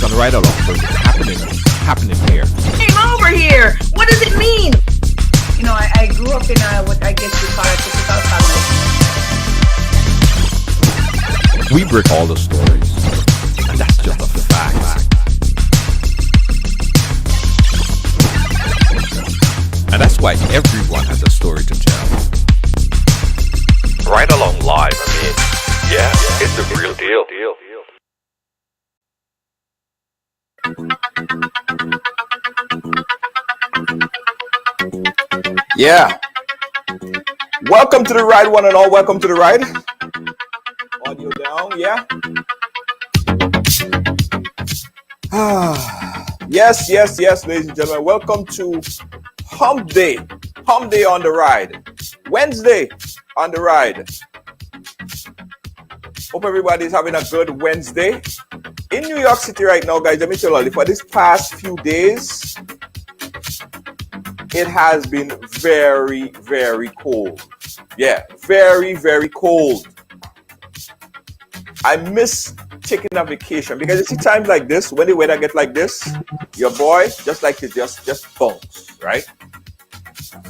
on Ridealong. So it's happening here. Came over here. What does it mean? You know, I grew up in what I guess you call a typical family. We break all the stories, and that's just a fact. And that's why everyone has a story to tell. Ridealong live. I mean, yeah, it's a real deal. Yeah. Welcome to the ride, one and all. Welcome to the ride. Audio down, yeah. Yes, ladies and gentlemen. Welcome to Hump Day. Hump Day on the ride. Wednesday on the ride. Hope everybody's having a good Wednesday. In New York City right now, guys, let me tell you, for this past few days, it has been very, very cold. Yeah, very, very cold. I miss taking a vacation because you see times like this, when the weather gets like this, your boy just like to just bounce, right?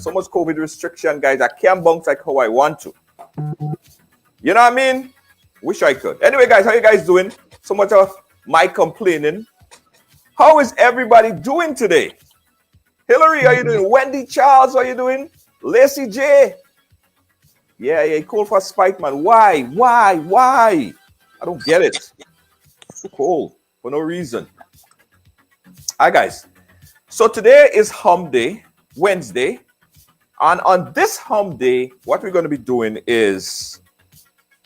So much COVID restriction, guys. I can't bounce like how I want to. You know what I mean? Wish I could. Anyway, guys, how you guys doing? So much of my complaining. How is everybody doing today? Hillary, how you doing? Wendy Charles, how you doing? Lacey J. Yeah, cold for Spike, man. Why? I don't get it. Too cold for no reason. Hi, guys. So today is Hump Day, Wednesday. And on this Hump Day, what we're going to be doing is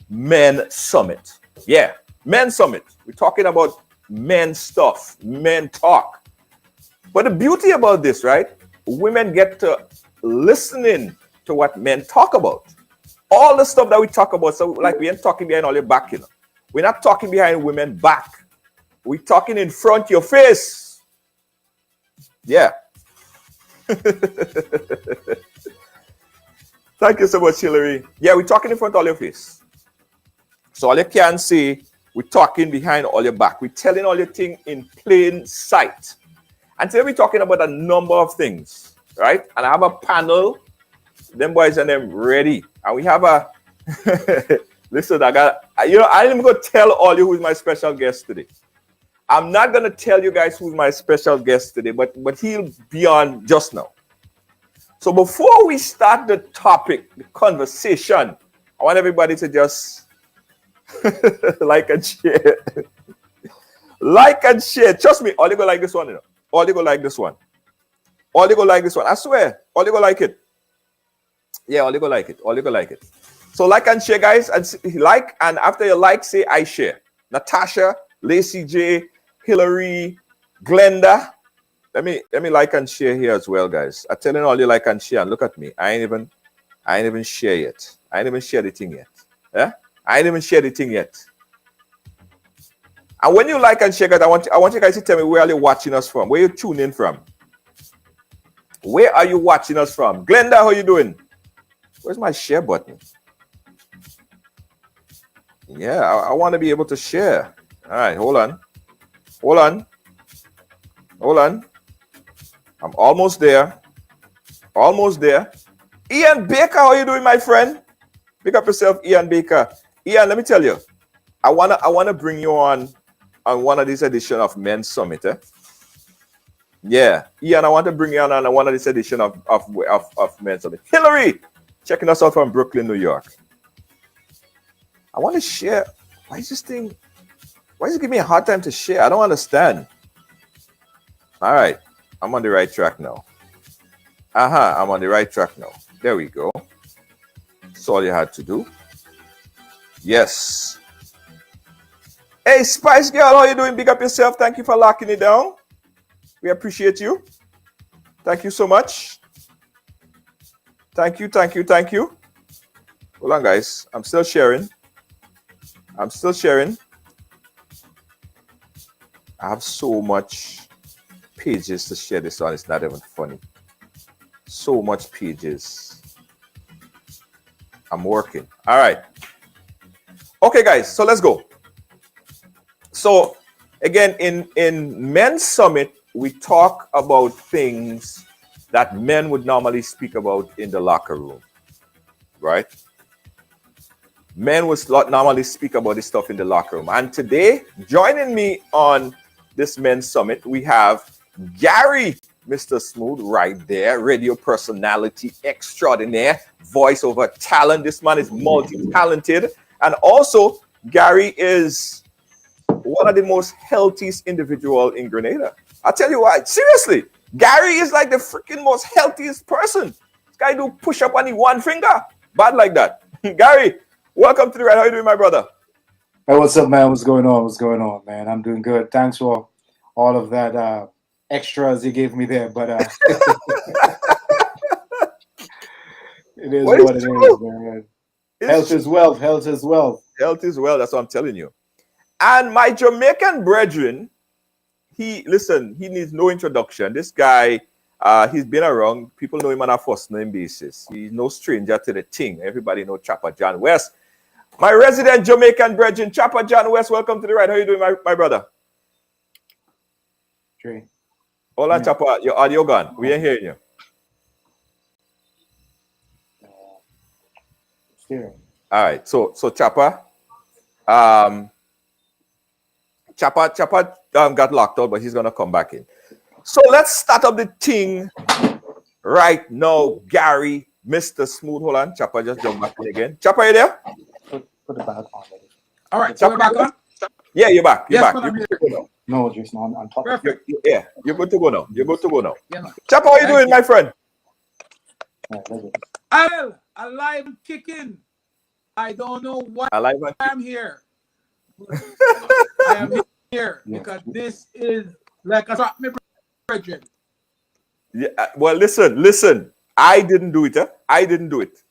Men Summit. Yeah, Men Summit. We're talking about men stuff, men talk. But the beauty about this, right? Women get to listening to what men talk about. All the stuff that we talk about, so like we ain't talking behind all your back, you know. We're not talking behind women back. We're talking in front of your face. Yeah. Thank you so much, Hillary. Yeah, we're talking in front of all your face. So all you can say, we're talking behind all your back. We're telling all your things in plain sight. And today we're talking about a number of things, right? And I have a panel, them boys and them ready. And we have a, listen, I ain't even going to tell all you who's my special guest today. I'm not going to tell you guys who's my special guest today, but he'll be on just now. So before we start the topic, the conversation, I want everybody to just like and share. Like and share. Trust me, all you go like this one, you know. All you go like this one. All you go like this one. I swear. All you go like it. Yeah, all you go like it. All you go like it. So like and share, guys. And like, and after you like, say I share. Natasha, Lacey J, Hillary, Glenda. Let me like and share here as well, guys. I'm telling all you like and share. And look at me. I ain't even share yet. I ain't even share the thing yet. Yeah? I ain't even share the thing yet. And when you like and share, guys, I want you guys to tell me where are you watching us from? Where you tuning in from? Where are you watching us from? Glenda, how you doing? Where's my share button? Yeah, I want to be able to share. All right, hold on. I'm almost there. Ian Baker, how you doing, my friend? Pick up yourself, Ian Baker. Ian, let me tell you, I wanna bring you on one of these editions of Men's Summit. Yeah, Ian, I want to bring you on one of this edition of Men's Summit. Hillary, checking us out from Brooklyn, New York. I want to share. Why is it giving me a hard time to share? I don't understand. All right, I'm on the right track now. I'm on the right track now. There we go. That's all you had to do. Yes. Hey, Spice Girl, how you doing? Big up yourself. Thank you for locking it down. We appreciate you. Thank you so much. Thank you. Hold on, guys. I'm still sharing. I have so much pages to share this on. It's not even funny. So much pages. I'm working. All right. Okay, guys. So let's go. So Again, in Men's Summit, we talk about things that men would normally speak about in the locker room, right? Men would normally speak about this stuff in the locker room. And today, joining me on this Men's Summit, we have Gary, Mr. Smooth, right there, radio personality extraordinaire, voiceover talent. This man is multi-talented. And also, Gary is one of the most healthiest individual in Grenada. I'll tell you why. Seriously, Gary is like the freaking most healthiest person. This guy do push up on the one finger. Bad like that. Gary, welcome to the Ride. How you doing, my brother? Hey, what's up, man? What's going on? What's going on, man? I'm doing good. Thanks for all of that extras you gave me there, but it is what it is, man. Health is wealth. Health is wealth. Health is wealth. That's what I'm telling you. And my Jamaican brethren, he needs no introduction. This guy, he's been around. People know him on a first name basis. He's no stranger to the thing. Everybody know Chopper John West. My resident Jamaican brethren, Chopper John West, welcome to the Ride. How you doing, my brother? Trey. Hold on, Chopper. Your audio gone. We ain't hearing you. All right. So Chopper, Chopper got locked out, but he's gonna come back in. So let's start up the thing right now, Gary, Mr. Smooth. Hold on, Chopper just jump back in again. Chopper, you there? Put it back on. All right, so we're back on? Yeah, you're back. You're Yes, back. but I'm You're here. good to go now. No, Jason, on top of Perfect. Yeah, you're good to go now. You're good to go now. Yeah, man. Chopper, how you Thank doing, you. my friend? Well, alive and kicking. I don't know why Alive and I'm here. I am here because this is like a drop me brethren. yeah. Well, listen. I didn't do it. I didn't do it.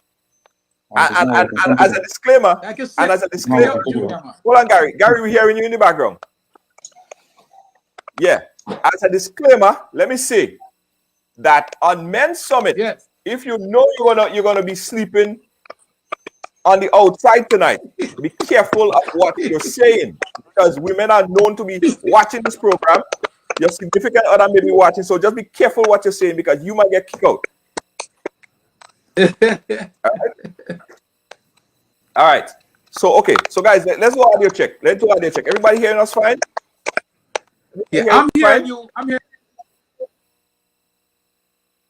And as a disclaimer, Like you and said, as a disclaimer, Junior, man. hold on, Gary. Gary, we're hearing you in the background. Yeah. As a disclaimer, let me say that on Men's Summit, Yes. if you know you're gonna be sleeping on the outside tonight, be careful of what you're saying, because women are known to be watching this program. Your significant other may be watching, so just be careful what you're saying because you might get kicked out. All right. So okay. So guys, let's go audio check. Let's do audio check. Everybody hearing us fine? Yeah, Hearing I'm us hearing fine? you. I'm here.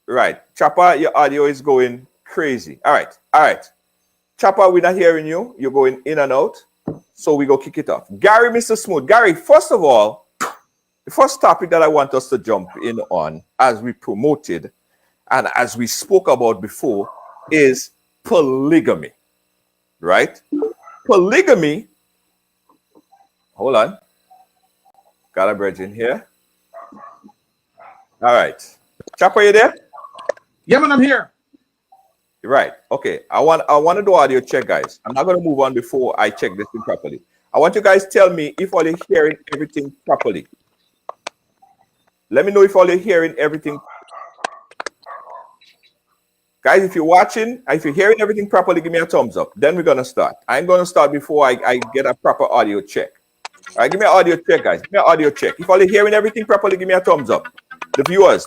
Right. Chopper, your audio is going crazy. All right. Chopper, we're not hearing you. You're going in and out. So we go kick it off. Gary, Mr. Smooth. Gary, first of all, the first topic that I want us to jump in on, as we promoted and as we spoke about before, is polygamy. Right? Polygamy. Hold on. Got a bridge in here. All right. Chopper, you there? Yeah, man, I'm here. Right. Okay. I want to do audio check, guys. I'm not going to move on before I check this thing properly. I want you guys to tell me if all you're hearing everything properly. Let me know if all you're hearing everything. Guys, if you're watching, if you're hearing everything properly, give me a thumbs up. Then we're going to start. I'm going to start before I get a proper audio check. All right, give me an audio check, guys. Give me an audio check. If all you're hearing everything properly, give me a thumbs up. The viewers.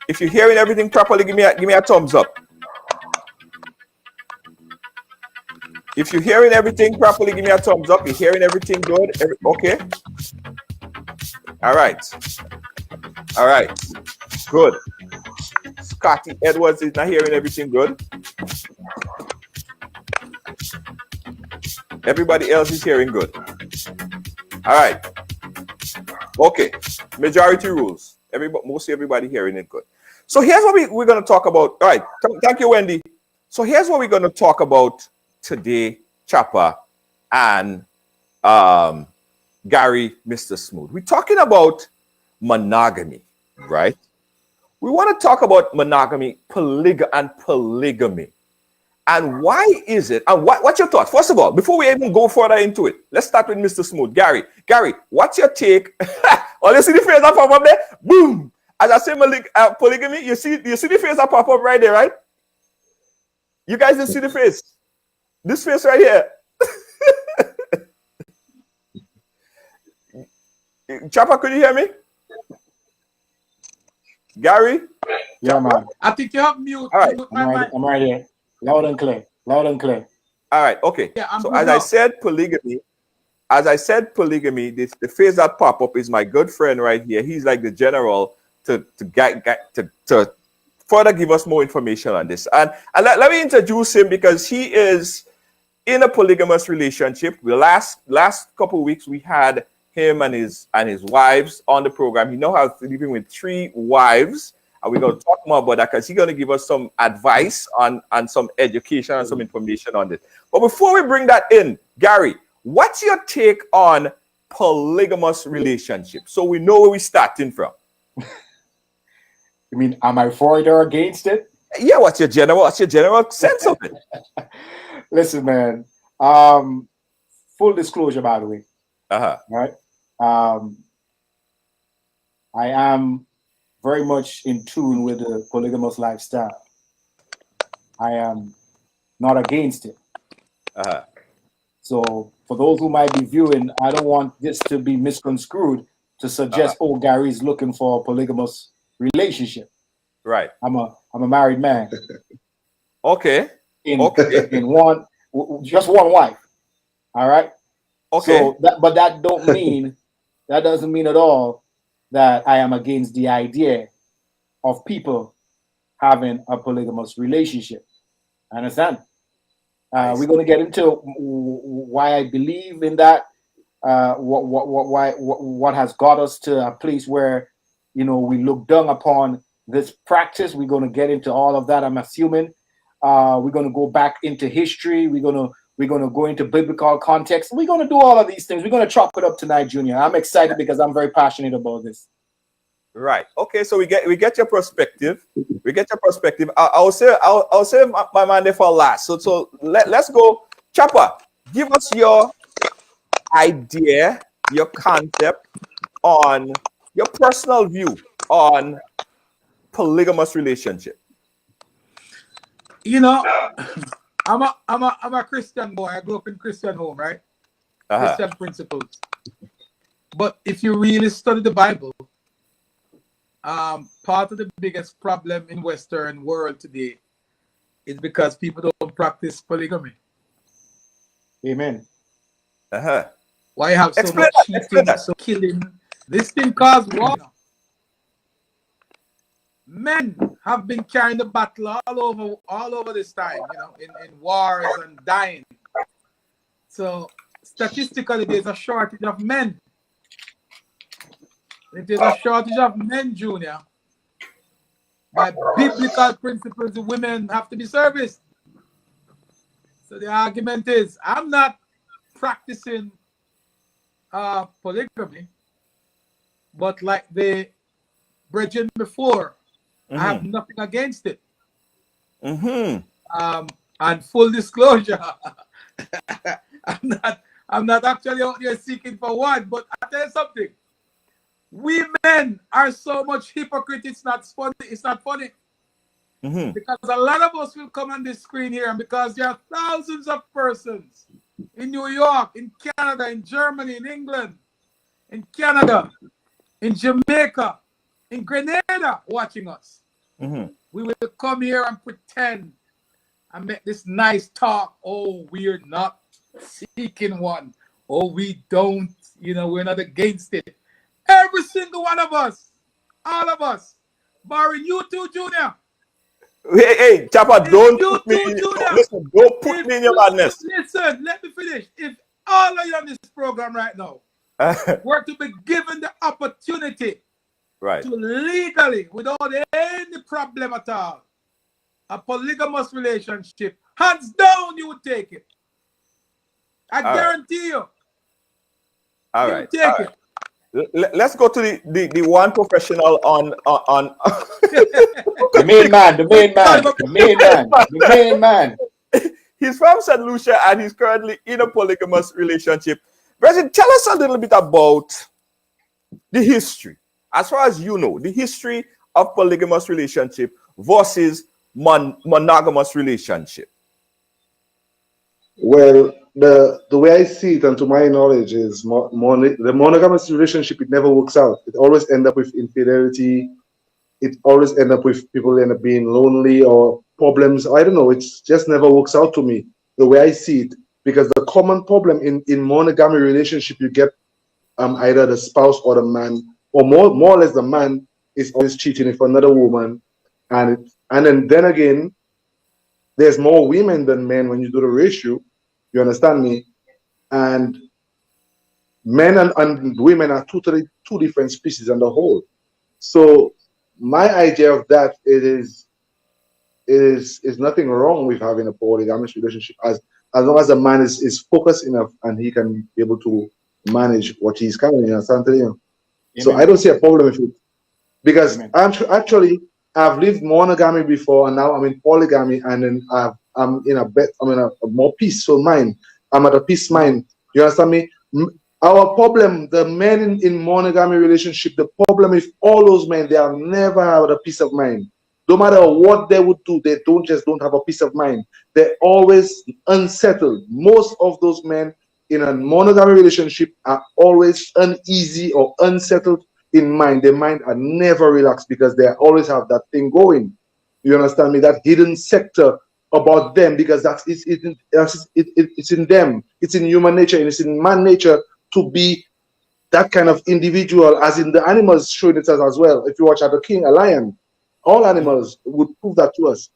If you're hearing everything properly, give me a thumbs up. If you're hearing everything properly, give me a thumbs up. You're hearing everything good? Okay. All right. Good. Scotty Edwards is not hearing everything good. Everybody else is hearing good. All right. Okay. Majority rules. Mostly everybody hearing it good. So here's what we're going to talk about. All right. Thank you, Wendy. So here's what we're going to talk about today, Chopper and Gary, Mr. Smooth. We're talking about monogamy, right? We want to talk about monogamy, polygamy. And why is it? And what's your thoughts? First of all, before we even go further into it, let's start with Mr. Smooth. Gary, what's your take? Oh, you see the phrase that pop up there? Boom! As I say, polygamy, you see the phrase that pop up right there, right? You guys didn't see the face. This face right here. Chopper, could you hear me? Gary? Yeah, man. I think you have mute. All right. Mute I'm my right, mic. I'm right here. Loud and clear. Loud and clear. All right, okay. Yeah, I'm So good as now. I said, polygamy, the phrase that pop up is my good friend right here. He's like the general to further give us more information on this. And let me introduce him because he is in a polygamous relationship. The last couple of weeks we had him and his wives on the program. He now has living with 3 wives. And we're going to talk more about that because he's going to give us some advice on some education and some information on this. But before we bring that in, Gary, what's your take on polygamous relationships? So we know where we're starting from. You mean, am I for it or against it? Yeah, what's your general sense of it? Listen, man. Full disclosure, by the way. Uh-huh. Right. I am very much in tune with the polygamous lifestyle. I am not against it. Uh-huh. So for those who might be viewing, I don't want this to be misconstrued to suggest, oh, Gary's looking for a polygamous relationship. Right. I'm a married man. Okay. In Okay. just one wife. All right. Okay. So that doesn't mean at all that I am against the idea of people having a polygamous relationship. Understand? We're going to get into why I believe in that. What has got us to a place where, we look down upon this practice. We're going to get into all of that. I'm assuming we're going to go back into history. We're going to go into biblical context. We're going to do all of these things. We're going to chop it up tonight, Junior. I'm excited because I'm very passionate about this. Right. Okay. So we get your perspective. We get your perspective. I'll say my man there for last. So let's go. Chopper, give us your idea, your concept on your personal view on polygamous relationship. I'm a Christian boy. I grew up in Christian home, right? Uh-huh. Christian principles. But if you really study the Bible, part of the biggest problem in Western world today is because people don't practice polygamy. Amen. Uh-huh. Why have so Explain much that, cheating, so killing? This thing causes war. Men have been carrying the battle all over this time, in wars and dying. So statistically, there's a shortage of men. If there's a shortage of men, Junior, by biblical principles, the women have to be serviced. So the argument is, I'm not practicing polygamy, but like the brethren before, I have nothing against it. And full disclosure, I'm not actually out there seeking for one, but I'll tell you something. We men are so much hypocrite, it's not funny. Because a lot of us will come on this screen here, and because there are thousands of persons in New York, in Canada, in Germany, in England, in Canada, in Jamaica, in Grenada watching us. We will come here and pretend and make this nice talk. Oh, we're not seeking one. Oh, we don't, we're not against it. Every single one of us, all of us, barring you two, Junior. Hey, Chopper, don't put me in your madness. Listen, let me finish. If all of you on this program right now were to be given the opportunity to legally, without any problem at all, a polygamous relationship, hands down, you would take it. I guarantee you. All you right. would take it. Let's go to the one professional on the main man. He's from St. Lucia and he's currently in a polygamous relationship. Brethren, tell us a little bit about the history, as far as you know, the history of polygamous relationship versus monogamous relationship. Well, the way I see it, and to my knowledge, is the monogamous relationship. It never works out. It always ends up with infidelity. It always ends up with people end up being lonely or problems. I don't know. It just never works out to me the way I see it. Because the common problem in monogamy relationship, you get either the spouse or the man, or more or less the man is always cheating with another woman, and then again, there's more women than men when you do the ratio. You understand me? And men and women are two different species on the whole. So my idea of that is nothing wrong with having a polygamous relationship as long as the man is focused enough and he can be able to manage what he's carrying. You understand? So I don't see a problem with it because I've lived monogamy before and now I'm in polygamy, and then I'm in a more peaceful mind. I'm at a peace mind. You understand me? Our problem, the men in monogamy relationship, the problem with all those men, they are never have a peace of mind. No matter what they would do, they don't have a peace of mind. They're always unsettled. Most of those men in a monogamy relationship are always uneasy or unsettled in mind. Their mind are never relaxed because they always have that thing going. You understand me? That hidden sector about them, because it's in them. It's in human nature, and it's in man nature to be that kind of individual, as in the animals showing it as well. If you watch the king, a lion, all animals would prove that to us.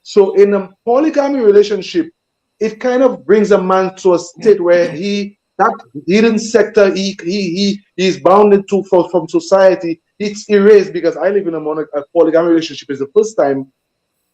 So in a polygamy relationship, it kind of brings a man to a state where that hidden sector he is bounded to from society, it's erased. Because I live in a polygamy relationship. It's the first time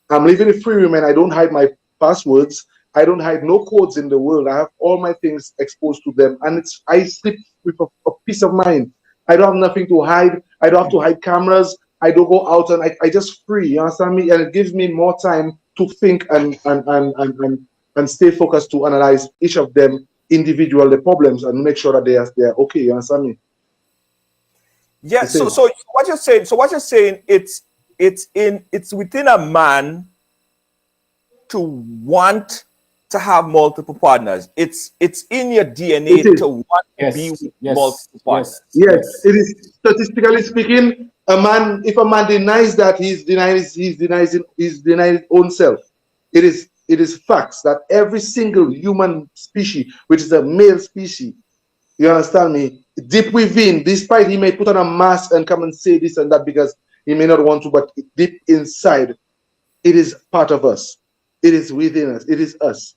I'm living with free women. I don't hide my passwords. I don't hide no codes in the world. I have all my things exposed to them, and I sleep with a peace of mind. I don't have nothing to hide. I don't have to hide cameras. I don't go out, and I just free. You understand me? And it gives me more time to think and stay focused to analyze each of them individual the problems and make sure that they are okay. You understand me? Yeah. So what you're saying, it's within a man to want to have multiple partners. It's in your DNA to want to be with multiple partners. Yes, it is. Statistically speaking, if a man denies that, he's denying his own self. It is facts that every single human species, which is a male species, you understand me, deep within, despite he may put on a mask and come and say this and that because he may not want to, but deep inside, it is part of us. It is within us. It is us.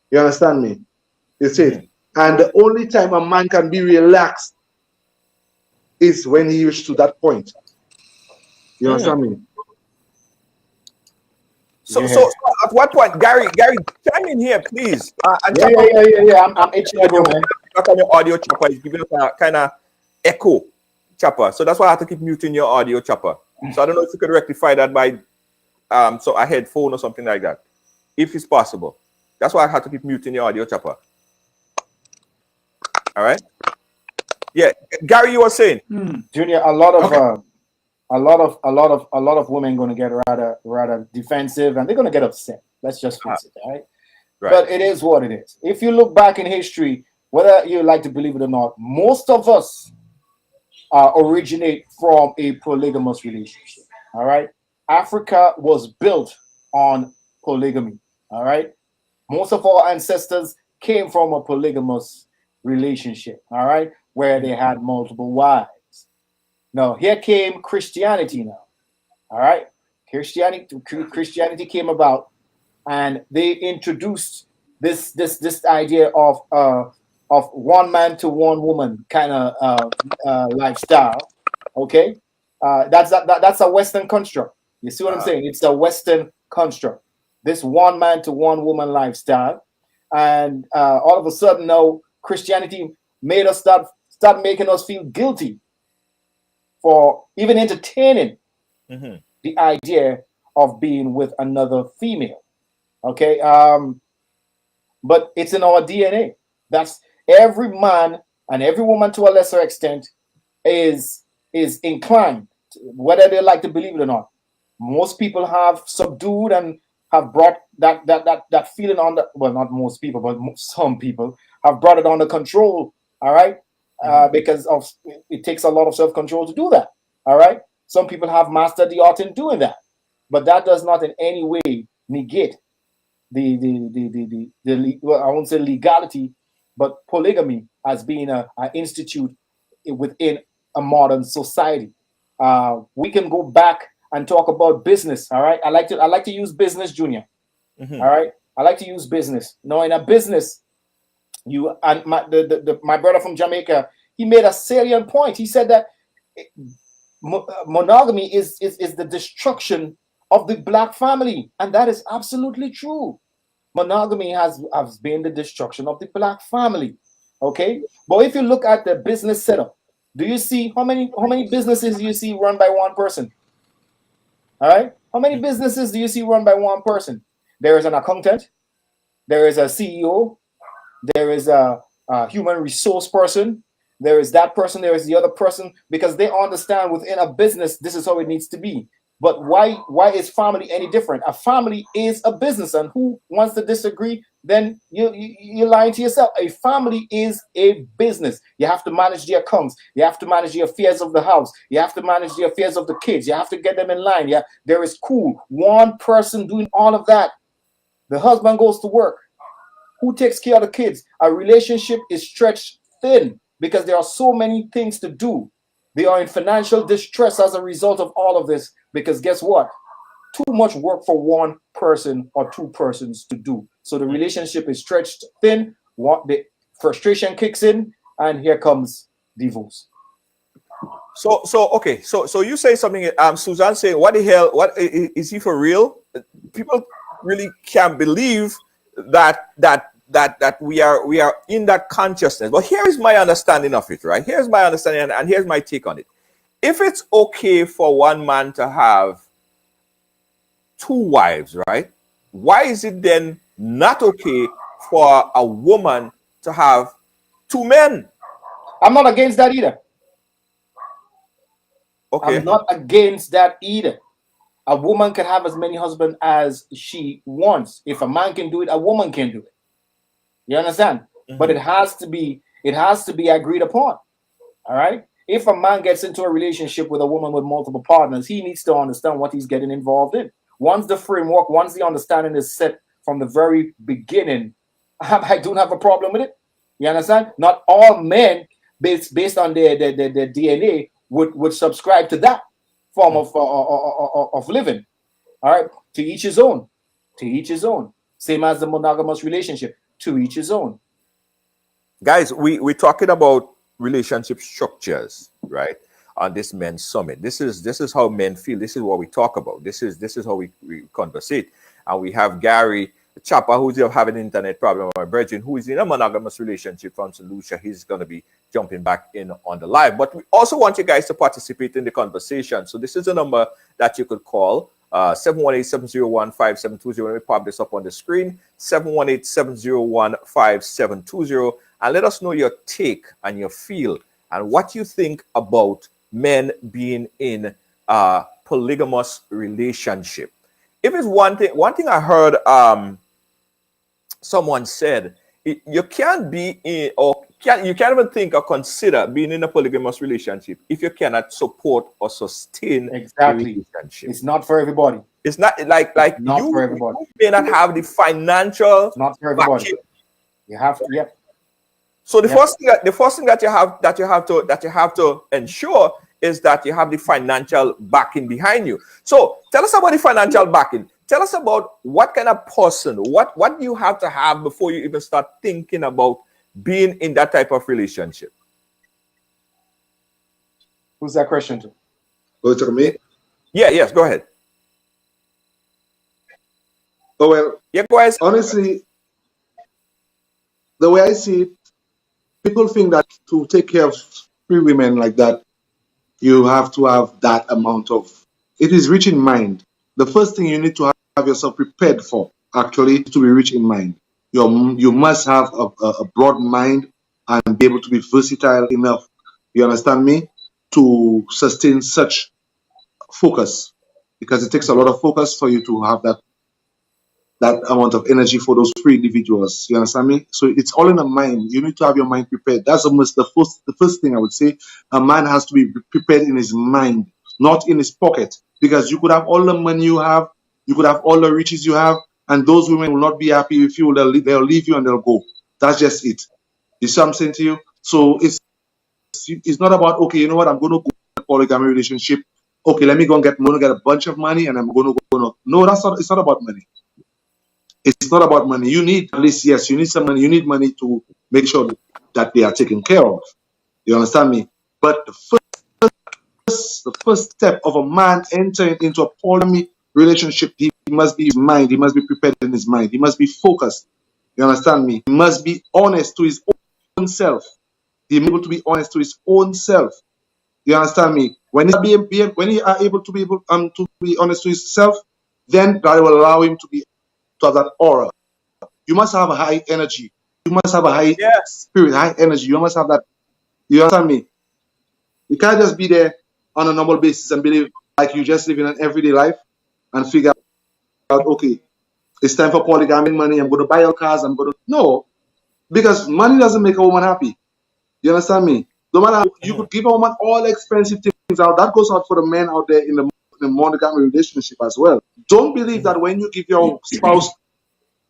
You understand me? You see it? And the only time a man can be relaxed is when he reaches to that point. You understand me? So at what point, Gary, chime in here, please. Yeah. I'm itching to go, man. On your audio chopper is giving us a kind of echo, chopper. So that's why I have to keep muting your audio chopper. So I don't know if you could rectify that by a headphone or something like that, if it's possible. That's why I have to keep muting your audio chopper. All right. Yeah, Gary, you were saying, Junior, a lot of women going to get rather defensive, and they're going to get upset. Let's just face it, all right? But it is what it is. If you look back in history, whether you like to believe it or not, most of us originate from a polygamous relationship. All right, Africa was built on polygamy. All right, most of our ancestors came from a polygamous relationship. All right, where they had multiple wives. Now here came Christianity. Now, all right, Christianity came about, and they introduced this idea of one man to one woman kind of lifestyle. Okay, that's a Western construct. You see what I'm saying? It's a Western construct. This one man to one woman lifestyle, and all of a sudden now Christianity made us start making us feel guilty for even entertaining the idea of being with another female. Okay, but it's in our DNA. That's every man and every woman to a lesser extent is inclined, whether they like to believe it or not. Most people have subdued and have brought that feeling under, well, not most people, but some people have brought it under control. All right, because of it takes a lot of self-control to do that. All right, some people have mastered the art in doing that, but that does not in any way negate well, I won't say legality, but polygamy as being an institute within a modern society. We can go back and talk about business. All right, I like to use business, Junior. All right, I like to use business. Now, in a business, you and my brother from Jamaica, he made a salient point. He said that monogamy is the destruction of the black family, and that is absolutely true. Monogamy has been the destruction of the black family. Okay, but if you look at the business setup, do you see how many businesses do you see run by one person? All right, how many businesses do you see run by one person? There is an accountant, there is a CEO, there is a human resource person, there is that person, there is the other person, because they understand within a business this is how it needs to be. But why is family any different? A family is a business, and who wants to disagree? Then you're lying to yourself. A family is a business. You have to manage the accounts. You have to manage the affairs of the house. You have to manage the affairs of the kids. You have to get them in line. Yeah, there is one person doing all of that. The husband goes to work. Who takes care of the kids? A relationship is stretched thin because there are so many things to do. They are in financial distress as a result of all of this, because guess what? Too much work for one person or two persons to do. So the relationship is stretched thin, the frustration kicks in, and here comes divorce. So okay, so you say something. Suzanne saying, "What the hell? What is he for real?" People really can't believe that we are in that consciousness. But here is my understanding of it, right? Here's my understanding, and here's my take on it. If it's okay for one man to have two wives, right? Why is it then not okay for a woman to have two men? I'm not against that either. Okay. I'm not against that either. A woman can have as many husbands as she wants. If a man can do it, a woman can do it. You understand? Mm-hmm. But it has to be agreed upon. All right. If a man gets into a relationship with a woman with multiple partners, he needs to understand what he's getting involved in. Once the framework, once the understanding is set from the very beginning, I don't have a problem with it. You understand? Not all men, based on their DNA, would subscribe to that form of living. All right. To each his own. To each his own. Same as the monogamous relationship. To each his own. Guys, we're talking about relationship structures, right? On this men's summit. This is how men feel. This is what we talk about. This is how we conversate. And we have Gary Chapa, who's having an internet problem, my brethren, who is in a monogamous relationship from St. Lucia. He's going to be jumping back in on the live. But we also want you guys to participate in the conversation. So this is a number that you could call, 718-701-5720. Let me pop this up on the screen, 718-701-5720. And let us know your take and your feel and what you think about men being in a polygamous relationship. If it's one thing I heard someone said, you can't be in, or you can't even think or consider being in a polygamous relationship if you cannot support or sustain exactly the relationship. It's not for everybody. It's not like not you, for everybody. You may not have the financial. It's not for everybody. Backing. You have to, yep. So the first thing that you have to ensure is that you have the financial backing behind you. So tell us about the financial backing. Tell us about what kind of person, what do you have to have before you even start thinking about being in that type of relationship? Who's that question to? Go to me? Yeah, yes, go ahead. Oh, well, yeah, go ahead. Honestly, the way I see it, people think that to take care of 3 women like that, you have to have that amount of, it is rich in mind. The first thing you need to have yourself prepared for, actually, to be rich in mind. You must have a broad mind and be able to be versatile enough, you understand me, to sustain such focus. Because it takes a lot of focus for you to have that that amount of energy for those three individuals. You understand me? So it's all in the mind. You need to have your mind prepared. That's almost the first thing I would say. A man has to be prepared in his mind, not in his pocket. Because you could have all the money you have, you could have all the riches you have, and those women will not be happy with you. They'll leave you and they'll go. That's just it. You see what I'm saying to you? So it's not about, okay, you know what, I'm going to go in a polygamy relationship. Okay, let me go and get a bunch of money and I'm going to go. No, it's not about money. It's not about money. You need, at least, yes, you need some money. You need money to make sure that they are taken care of. You understand me? But the first step of a man entering into a polygamy relationship, he must be his mind. He must be prepared in his mind. He must be focused. You understand me? He must be honest to his own self. He must be able to be honest to his own self. You understand me? When he are able to be honest to himself, then that will allow him to have that aura. You must have a high energy. You must have a high spirit, high energy. You must have that. You understand me? You can't just be there on a normal basis and believe like you just live in an everyday life and figure out, okay, it's time for polygamy money. I'm going to buy your cars. No, because money doesn't make a woman happy. You understand me? No matter, you could give a woman all expensive things out. That goes out for the men out there in the monogamy relationship as well. Don't believe that when you give your spouse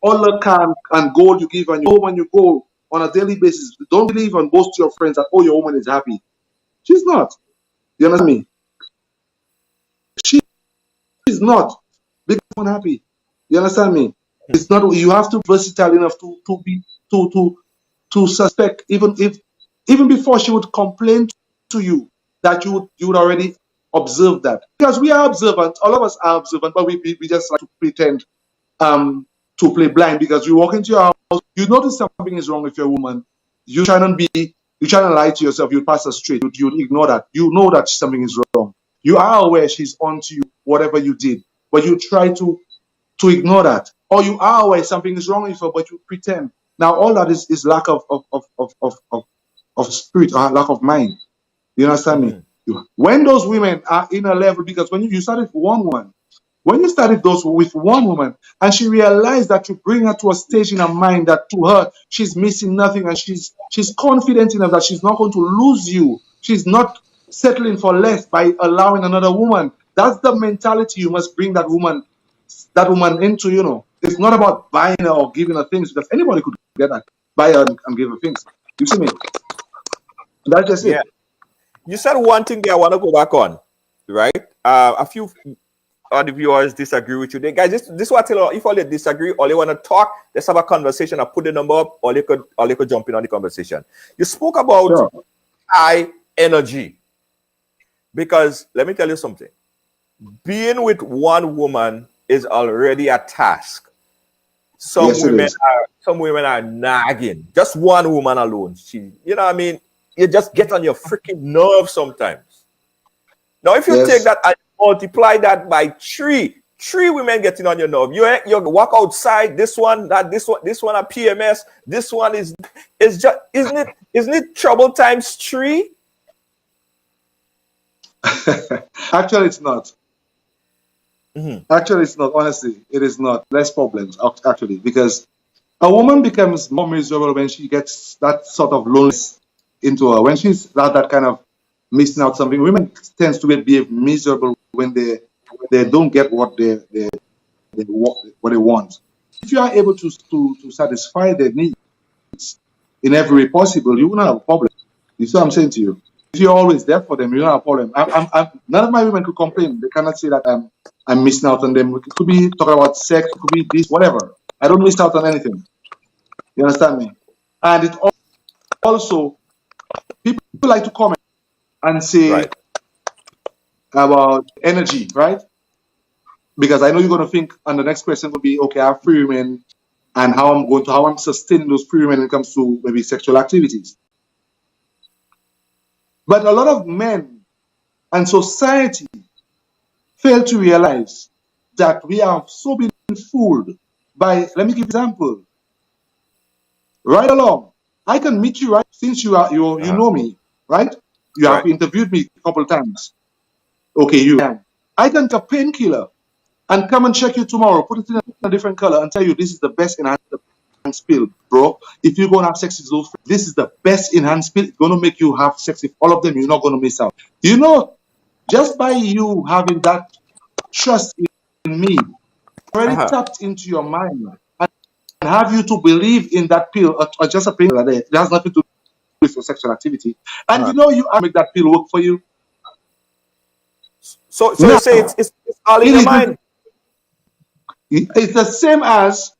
all the car and gold you give and your home and you go on a daily basis, don't believe and boast to your friends that, oh, your woman is happy. She's not. You understand me? She is not. Because unhappy. You understand me? It's not. You have to be versatile enough to suspect even before she would complain to you that you would already observe that, because we are observant. All of us are observant, but we just like to pretend to play blind, because you walk into your house, you notice something is wrong with your woman. You try to lie to yourself. You pass her straight. You ignore that. You know that something is wrong. You are aware she's onto you, whatever you did, but you try to ignore that. Or you are aware something is wrong with her, but you pretend. Now all that is lack of spirit or lack of mind. You understand me? When those women are in a level, because when you started with one woman, when you started with one woman, and she realized that you bring her to a stage in her mind that to her she's missing nothing, and she's confident enough that she's not going to lose you. She's not settling for less by allowing another woman. That's the mentality you must bring that woman into. You know, it's not about buying her or giving her things, because anybody could get her, buy her and give her things. You see me? That's just it. You said one thing there I want to go back on, right? A few of the viewers disagree with you. Guys, this is what I tell you. If all they disagree or they want to talk, let's have a conversation. I put the number up, or they could jump in on the conversation. You spoke about high energy, because let me tell you something. Being with one woman is already a task. Some women are nagging. Just one woman alone. You know what I mean? You just get on your freaking nerves sometimes. Now, if you take that and multiply that by three women getting on your nerve, you walk outside. This one a PMS. This one is just isn't it trouble times 3? Actually, it's not. Actually, it's not. Honestly, it is not. Less problems actually, because a woman becomes more miserable when she gets that sort of loneliness into her. When she's that kind of missing out something, women tends to be miserable when they don't get what they want. If you are able to satisfy their needs in every way possible, you won't have a problem. You see what I'm saying to you? If you're always there for them, you don't have a problem. None of my women could complain. They cannot say that I'm missing out on them. It could be talking about sex, it could be this, whatever. I don't miss out on anything. You understand me? And it also, people like to comment and say about energy, right? Because I know you're going to think, and the next question will be, okay, I have 3 women, and how I'm sustaining those 3 women when it comes to maybe sexual activities. But a lot of men and society fail to realize that we are so being fooled by, let me give an example. Ridealong. I can meet you, right? Since you know me, right? You have interviewed me a couple of times. Okay, I can take a painkiller and come and check you tomorrow, put it in a different color, and tell you this is the best enhanced pill, bro. If you're going to have sex with those, this is the best enhanced pill. It's going to make you have sex with all of them. You're not going to miss out. You know, just by you having that trust in me, already tapped into your mind and have you to believe in that pill or just a pill that it has nothing to do with your sexual activity. And you know, you make that pill work for you. So you say it's all in your mind. It's the same as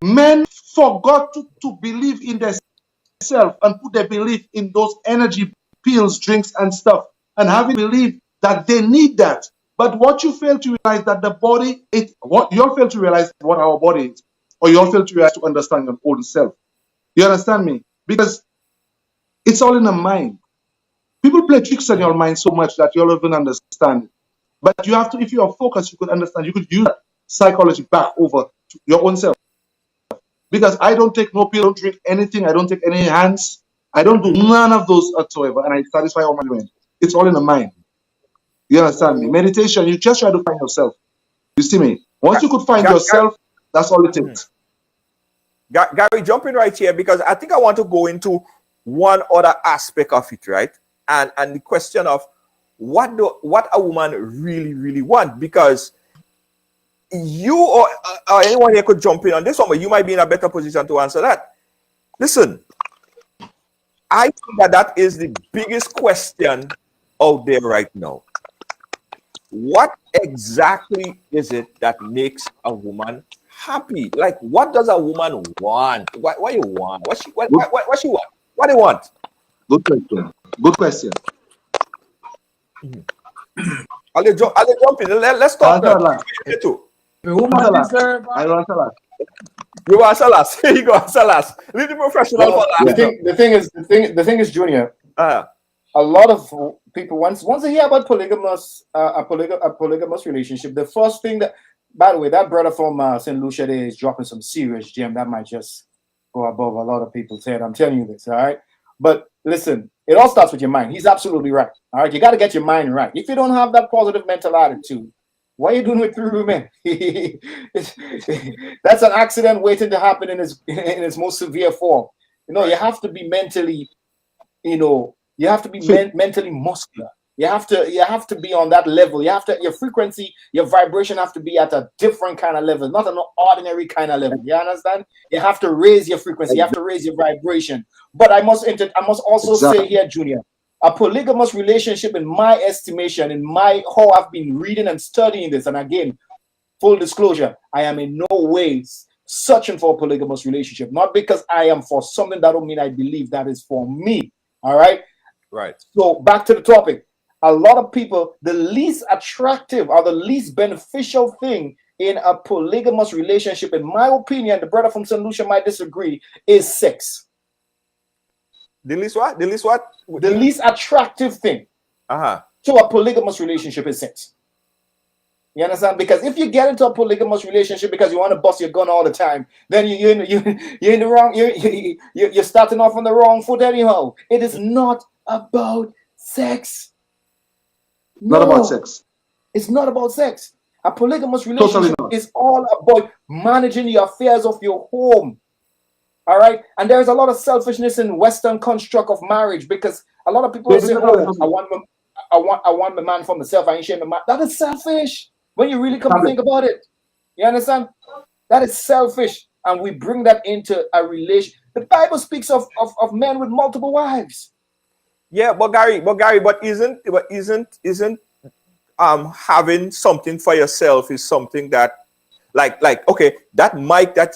men forgot to believe in themselves and put their belief in those energy pills, drinks, and stuff, and having believed that they need that. But what you fail to realize that the body, what you all fail to realize what our body is, or you all fail to realize to understand your own self. You understand me? Because it's all in the mind. People play tricks on your mind so much that you all even understand it. But you have to, if you are focused, you could understand. You could use that psychology back over to your own self. Because I don't take no pill, I don't drink anything, I don't take any hands, I don't do none of those whatsoever, and I satisfy all my mind. It's all in the mind. You understand me? Meditation, you just try to find yourself. You see me? Once you could find yourself, that's all it takes. Gary, jump in right here because I think I want to go into one other aspect of it, right? And the question of what a woman really want, because you or anyone here could jump in on this one, but you might be in a better position to answer that. Listen, I think that is the biggest question out there right now. What exactly is it that makes a woman happy? Like, what does a woman want? What you want? What she want? What do you want? Good question. Good question. I'll jump in. Let's talk now. The woman deserve. I want to last. You answer last. Here you go, answer last. Leave the professional for last. The thing is, Junior. A lot of people once they hear about polygamous, a polygamous relationship, the first thing that, by the way, that brother from St. Lucia there is dropping some serious gem that might just go above a lot of people's head. I'm telling you this, all right? But listen, it all starts with your mind. He's absolutely right. All right, you got to get your mind right. If you don't have that positive mental attitude, what are you doing with 3 women? That's an accident waiting to happen in its most severe form. You know, you have to be mentally, mentally muscular. You have to be on that level. Your frequency, your vibration have to be at a different kind of level, not an ordinary kind of level. You understand? You have to raise your frequency. You have to raise your vibration. But I must also say here, Junior, a polygamous relationship, in my estimation, how I've been reading and studying this, and again, full disclosure, I am in no way searching for a polygamous relationship. Not because I am for something, that don't mean I believe that is for me. All right? Right. So back to the topic. A lot of people, the least attractive or the least beneficial thing in a polygamous relationship, in my opinion, the brother from St. Lucia might disagree, is sex. The least what? The least what? The least attractive thing to a polygamous relationship is sex. You understand? Because if you get into a polygamous relationship because you want to bust your gun all the time, then you're in the wrong. You're starting off on the wrong foot anyhow. It is not about sex. Not about sex. It's not about sex. A polygamous relationship is all about managing the affairs of your home. All right, and there's a lot of selfishness in Western construct of marriage, because a lot of people say, "Oh, I want my man for myself. I ain't sharing my man." That is selfish. When you really come to think about it, you understand? That is selfish, and we bring that into a relation. The Bible speaks of men with multiple wives. Yeah, but isn't having something for yourself is something that, like okay, that mic that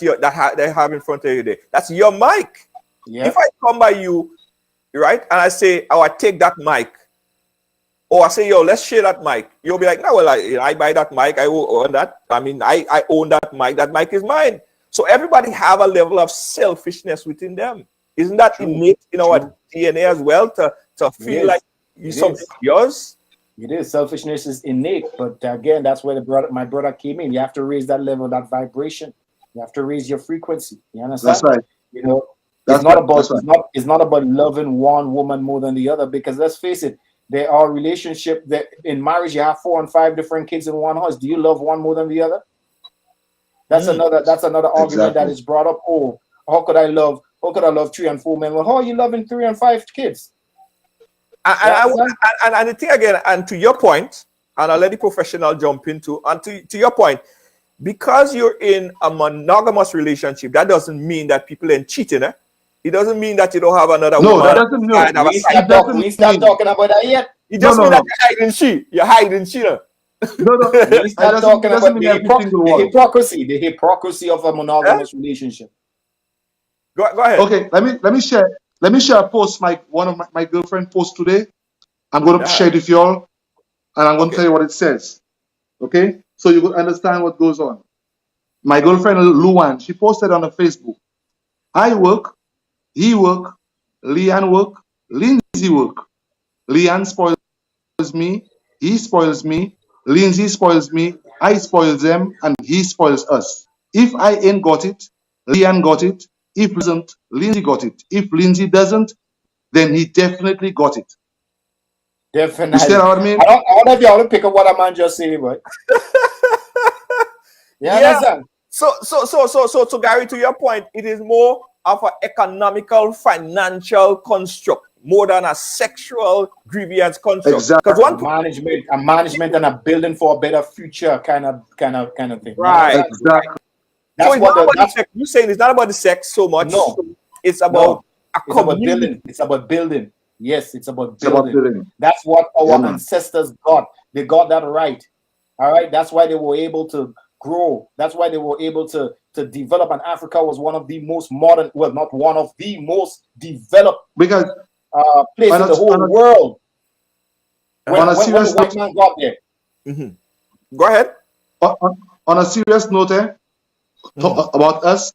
they have in front of you there, that's your mic. Yeah. If I come by you, right, and I say, "Oh, I take that mic," or I say, "Yo, let's share that mic," you'll be like, "No, well, I buy that mic. I own that. I mean, I own that mic. That mic is mine." So everybody have a level of selfishness within them. Isn't that innate in our DNA as well to feel like something yours? It is. Selfishness is innate, but again, that's where my brother came in. You have to raise that level, that vibration. You have to raise your frequency. You understand? That's right. You know, it's not about loving one woman more than the other, because let's face it, there are relationships that in marriage you have 4 and 5 different kids in one house. Do you love one more than the other? That's another argument that is brought up. Oh, how could I love 3 and 4 men? Well, how are you loving 3 and 5 kids? And the thing again, and to your point, and I'll let the professional jump into, and to your point, because you're in a monogamous relationship, that doesn't mean that people ain't cheating, eh? It doesn't mean that you don't have another woman. No, that doesn't mean. We start talking about that yet. It just means that you're hiding she. No. We start talking about the hypocrisy of a monogamous relationship. Go ahead. Okay, let me share a post one of my girlfriend post today. I'm going to share it with you all, and I'm going to tell you what it says. Okay, so you will understand what goes on. My girlfriend Luan, she posted on her Facebook. I work, he work, Leanne work, Lindsay work. Leanne spoils me, he spoils me, Lindsay spoils me, I spoil them, and he spoils us. If I ain't got it, Leanne got it. If he doesn't, Lindsay got it. If Lindsay doesn't, then he definitely got it. Definitely. You see what I mean? I don't know if y'all to pick up what a man just said, but understand? So Gary, to your point, it is more of an economical, financial construct more than a sexual grievance construct. Exactly. A management and a building for a better future kind of thing. Right. Exactly. That's sex. You're saying it's not about the sex so much. No. It's about building. It's about building. Yes, it's about building. That's what our ancestors got. They got that right. All right. That's why they were able to grow. That's why they were able to develop. And Africa was one of the most modern, well, not one of the most developed because place in the whole world. When the serious white man got there. Mm-hmm. Go ahead. On a serious note, about us,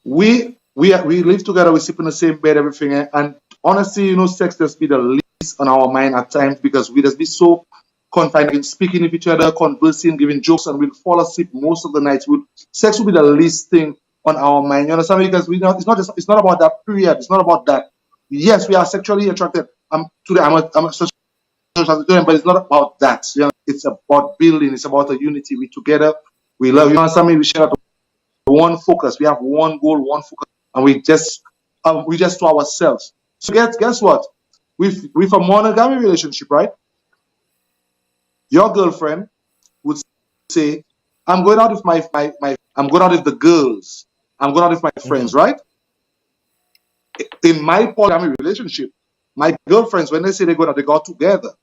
we live together, we sleep in the same bed, everything, and honestly, sex just be the least on our mind at times because we just be so confined in speaking with each other, conversing, giving jokes, and we'll fall asleep most of the nights. Sex will be the least thing on our mind. You understand? Because it's not about that period. It's not about that. Yes, we are sexually attracted. Today I'm a sexually attracted, but it's not about that. It's about building. It's about a unity. We together. We love. You understand me? We share one focus. We have one goal, one focus, and we just to ourselves. So guess what? With a monogamy relationship, right? Your girlfriend would say, "I'm going out with I'm going out with the girls. I'm going out with my friends," right? In my polygamy relationship, my girlfriends, when they say they go out together.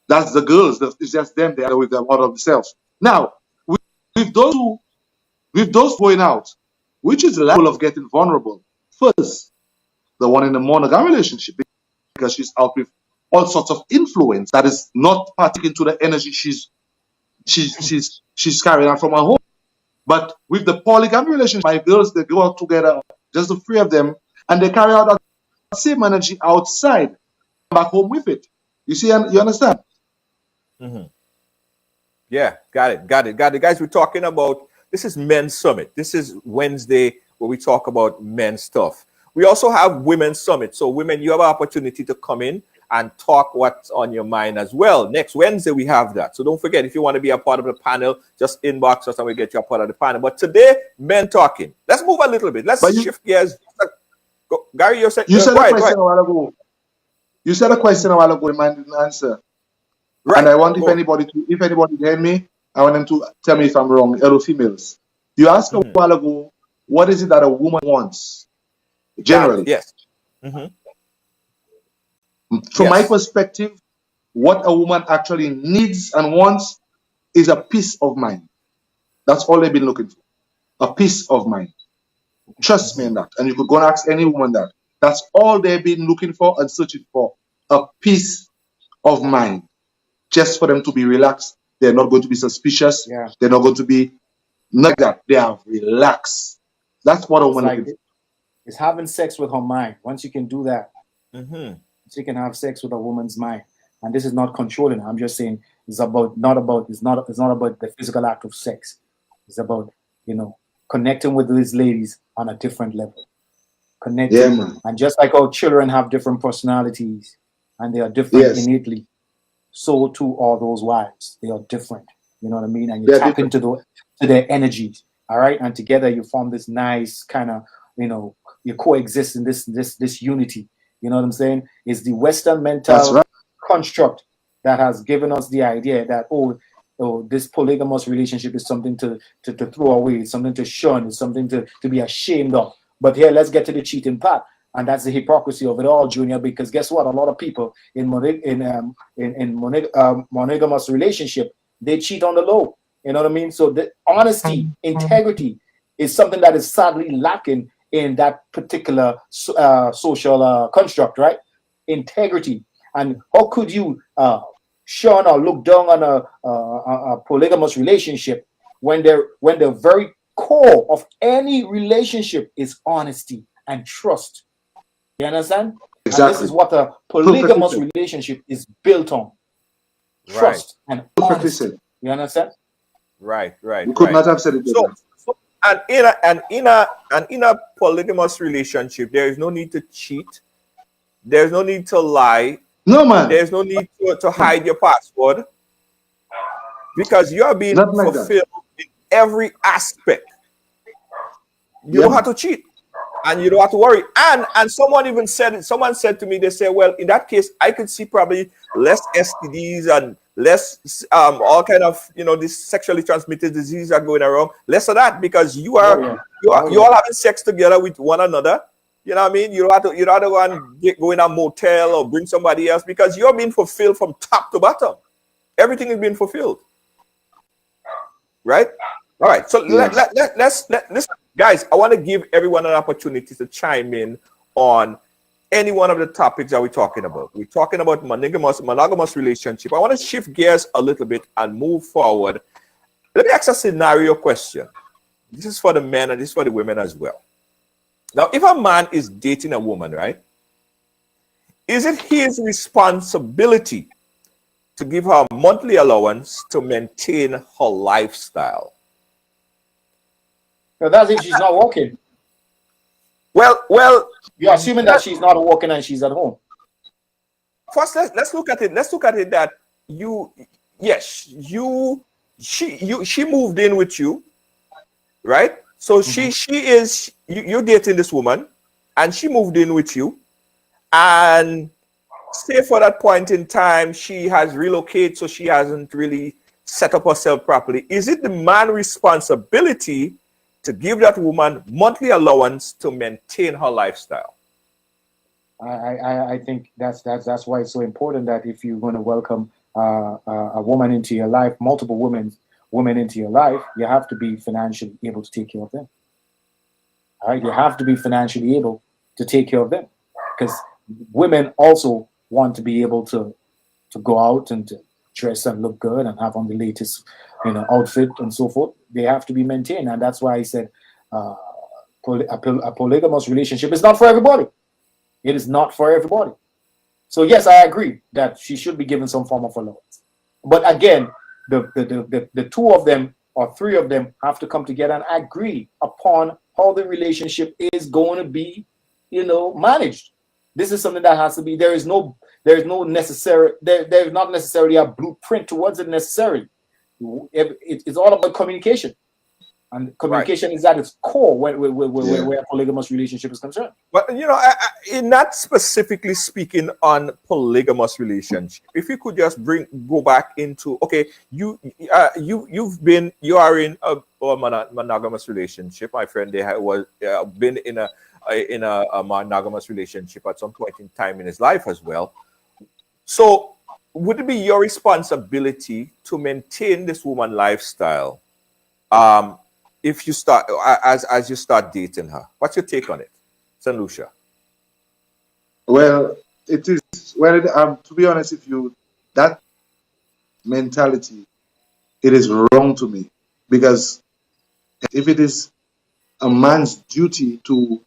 That's the girls. It's just them. They are with them out of themselves. Now, with those going out, which is the level of getting vulnerable? First, the one in the monogamy relationship, because she's out with all sorts of influence that is not partaking to the energy she's carrying out from her home. But with the polygamy relationship, my girls, they go out together, just the three of them, and they carry out that same energy outside, back home with it. You see, you understand? Mm-hmm. Yeah, got it. Guys, we're talking about, this is Men's Summit. This is Wednesday where we talk about men's stuff. We also have Women's Summit. So women, you have an opportunity to come in and talk what's on your mind as well. Next Wednesday, we have that. So don't forget, if you want to be a part of the panel, just inbox us and we'll get you a part of the panel. But today, men talking. Let's move a little bit. Let's shift gears. Gary, you said a question a while ago. You said a question a while ago, the man didn't answer. Right. And I want if anybody heard me, I want them to tell me if I'm wrong, hello females. You asked a while ago, what is it that a woman wants? Generally. Yes. Mm-hmm. From my perspective, what a woman actually needs and wants is a peace of mind. That's all they've been looking for. A peace of mind. Trust me in that. And you could go and ask any woman that. That's all they've been looking for and searching for. A peace of mind. Just for them to be relaxed. They're not going to be suspicious. Yeah. They're not going to be like that. They are relaxed. That's what a woman looking for. It's having sex with her mind. Once you can do that, she can have sex with a woman's mind. And this is not controlling. I'm just saying it's not about the physical act of sex. It's about, connecting with these ladies on a different level. Connecting. Yeah, man. And just like our children have different personalities and they are different Yes. innately. So too are those wives. They are different. You know what I mean? And you They're tap different. into their energies. All right, and together you form this nice kind of, you coexist in this unity. You know what I'm saying? It's the Western That's mental right. construct that has given us the idea that this polygamous relationship is something to throw away, it's something to shun, it's something to be ashamed of. But here, let's get to the cheating part, and that's the hypocrisy of it all, Junior. Because guess what? A lot of people in monogamous relationship, they cheat on the low. You know what I mean? So the honesty, integrity is something that is sadly lacking in that particular social construct, right? Integrity. And how could you shun or look down on a polygamous relationship when the very core of any relationship is honesty and trust? You understand? Exactly. And this is what a polygamous relationship is built on. Trust and honesty. Said. You understand? Right. You could not have said it better. So and in a polygamous relationship, there is no need to cheat. There's no need to lie. No, man. There's no need to hide your password, because you are being Not like fulfilled in every aspect. You don't have to cheat, and you don't have to worry. And someone said to me, they say, well, in that case, I could see probably less STDs and less all kind of these sexually transmitted diseases are going around. Less of that, because you all having sex together with one another. You know what I mean? You don't have to go and go in a motel or bring somebody else, because you're being fulfilled from top to bottom. Everything is being fulfilled. Right? All right. So let's guys, I want to give everyone an opportunity to chime in on any one of the topics that we're talking about. We're talking about monogamous relationship. I want to shift gears a little bit and move forward. Let me ask a scenario question. This is for the men and this is for the women as well. Now, if a man is dating a woman, right, is it his responsibility to give her a monthly allowance to maintain her lifestyle? So that's if she's not working. Well, You're assuming that she's not working and she's at home. First, let's look at it. Let's look at it that she moved in with you, right? So you're dating this woman, and she moved in with you, and say for that point in time she has relocated, so she hasn't really set up herself properly. Is it the man's responsibility to give that woman monthly allowance to maintain her lifestyle? I think that's why it's so important that if you're going to welcome a woman into your life, multiple women into your life, you have to be financially able to take care of them. All right, you have to be financially able to take care of them, because women also want to be able to go out and to dress and look good and have on the latest outfit and so forth. They have to be maintained, and that's why I said a polygamous relationship is not for everybody. It is not for everybody. So yes, I agree that she should be given some form of allowance. But again, the two of them or three of them have to come together and agree upon how the relationship is going to be, managed. This is something that has to be. There's not necessarily a blueprint towards it necessarily. It's all about communication. And communication is at its core where a polygamous relationship is concerned. But in not specifically speaking on polygamous relationship, if you could just go back into you are in a monogamous relationship, my friend. They was been in a monogamous relationship at some point in time in his life as well. So would it be your responsibility to maintain this woman lifestyle? If you start as you start dating her, what's your take on it, St. Lucia? Well, it is. Well, to be honest with you, that mentality, it is wrong to me, because if it is a man's duty to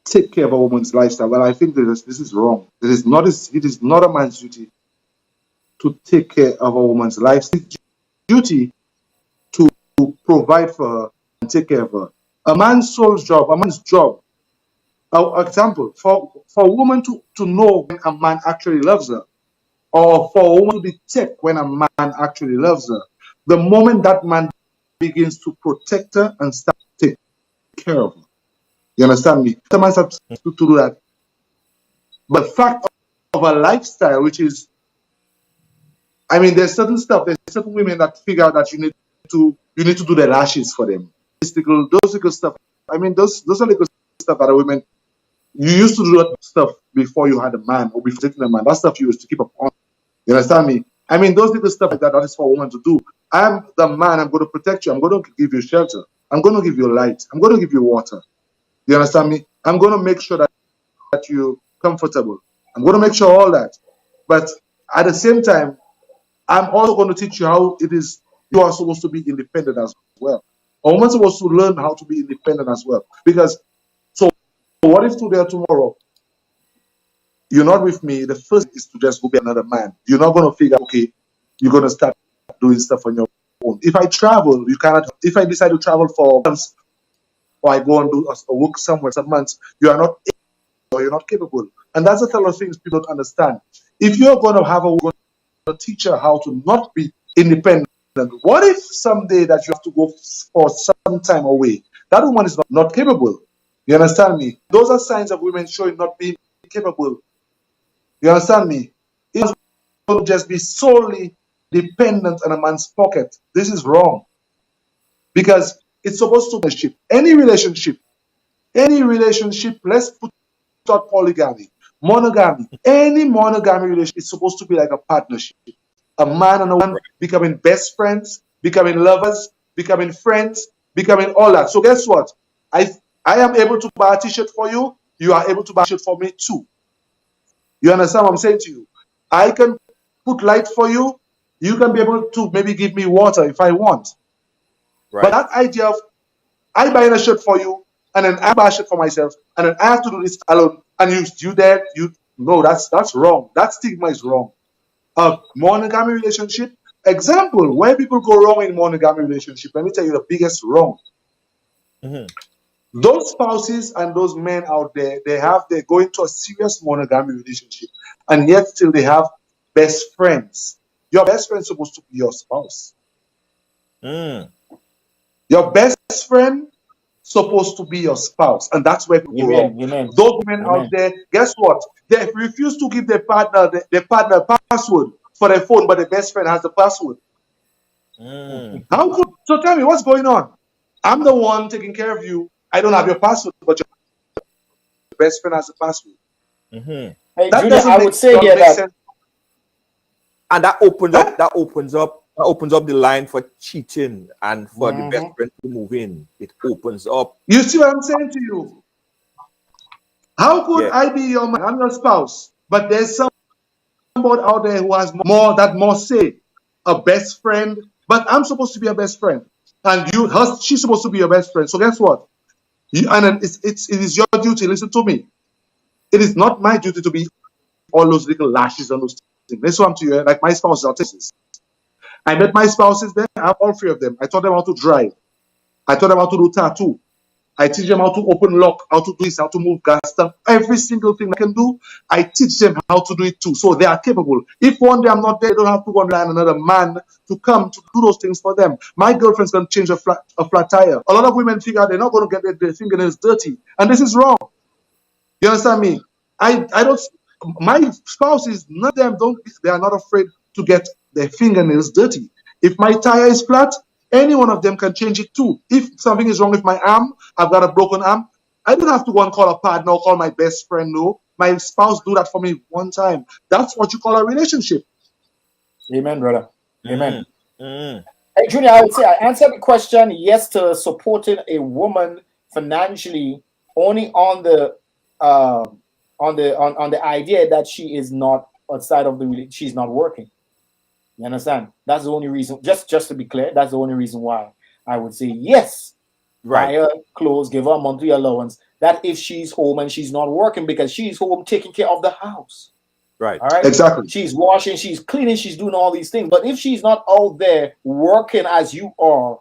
take care of a woman's lifestyle, well, I think this is wrong. It is not a man's duty to take care of a woman's lifestyle. It's duty to provide for her and take care of her. A man's job example, for a woman to know when a man actually loves her, or for a woman to detect when a man actually loves her, the moment that man begins to protect her and start to take care of her. You understand me? The man starts to do that. But the fact of a lifestyle, which is, I mean, there's certain stuff, there's certain women that figure out that you need to do the lashes for them. Those little stuff. I mean, those are little stuff that a women, you used to do that stuff before you had a man or before dating a man. That stuff you used to keep up on. You understand me? I mean, those little stuff like that is for a woman to do. I'm the man, I'm going to protect you. I'm going to give you shelter. I'm going to give you light. I'm going to give you water. You understand me? I'm going to make sure that you're comfortable. I'm going to make sure all that. But at the same time, I'm also going to teach you how it is you are supposed to be independent as well. A woman's supposed to learn how to be independent as well. Because, so what if today or tomorrow, you're not with me, the first is to just go be another man. You're not going to figure, okay, you're going to start doing stuff on your own. If I travel, you cannot, if I decide to travel for months, or I go and do a work somewhere some months, you are not able or you're not capable. And that's a lot of things people don't understand. If you're going to have a teacher how to not be independent, what if someday that you have to go for some time away? That woman is not capable. You understand me? Those are signs of women showing not being capable. You understand me? It's going to just be solely dependent on a man's pocket. This is wrong. Because it's supposed to be any relationship, let's put out polygamy, monogamy, any monogamy relationship is supposed to be like a partnership. A man and a woman becoming best friends, becoming lovers, becoming friends, becoming all that. So guess what? I am able to buy a t-shirt for you. You are able to buy a t-shirt for me too. You understand what I'm saying to you? I can put light for you. You can be able to maybe give me water if I want. Right. But that idea of I buy a shirt for you, and then I buy a shirt for myself, and then I have to do this alone, and no, that's wrong. That stigma is wrong. A monogamy relationship, example, where people go wrong in monogamy relationship, let me tell you the biggest wrong. Those spouses and those men out there, they go into a serious monogamy relationship, and yet still they have best friends. Your best friend is supposed to be your spouse. Your best friend supposed to be your spouse, and that's where people go wrong. Those women out there, guess what? They refuse to give their partner password for their phone, but the best friend has the password. How could, so tell me what's going on? I'm the one taking care of you. I don't have your password, but your best friend has the password. Hey, That Junior, doesn't I make, would say make that sense. And that opens up the line for cheating and for the best friend to move in. It opens up. You see what I'm saying to you? How could I be your man? I'm your spouse, but there's somebody out there who has more say, a best friend. But I'm supposed to be a best friend, and she's supposed to be your best friend. So guess what? It is your duty. Listen to me. It is not my duty to be all those little lashes and those things. Listen to you. Like my spouses are Texas. I met my spouses there. I have all three of them. I taught them how to drive. I taught them how to do tattoo. I teach them how to open lock, how to do this, how to move gas stuff. Every single thing I can do, I teach them how to do it too. So they are capable. If one day I'm not there, they don't have to go and line another man to come to do those things for them. My girlfriend's going to change a flat tire. A lot of women figure they're not going to get their fingernails dirty. And this is wrong. You understand me? My spouses, none of them they are not afraid to get their fingernails dirty. If my tire is flat, any one of them can change it too. If something is wrong with my arm, I've got a broken arm, I don't have to go and call a partner or call my best friend. No, my spouse do that for me one time. That's what you call a relationship. Amen, brother. Amen. Hey, Junior, I would say I answered the question yes to supporting a woman financially only on the idea that she is not outside of the she's not working. You understand? That's the only reason. Just to be clear, that's the only reason why I would say yes. Buy her clothes, give her a monthly allowance. That if she's home and she's not working, because she's home taking care of the house. Right. All right. Exactly. She's washing, she's cleaning, she's doing all these things. But if she's not out there working as you are,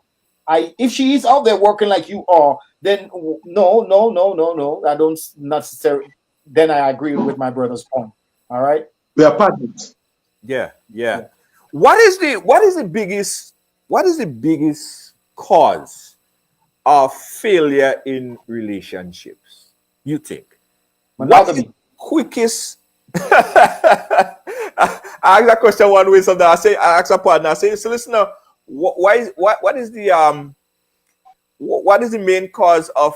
If she is out there working like you are, then no. I don't necessarily. Then I agree with my brother's point. All right. We are partners. Yeah. Yeah. What is the biggest cause of failure in relationships? You think? What is Monogamy. the quickest? I asked that question one way. Sometimes I ask a partner. I say, so listen, now, what is the main cause of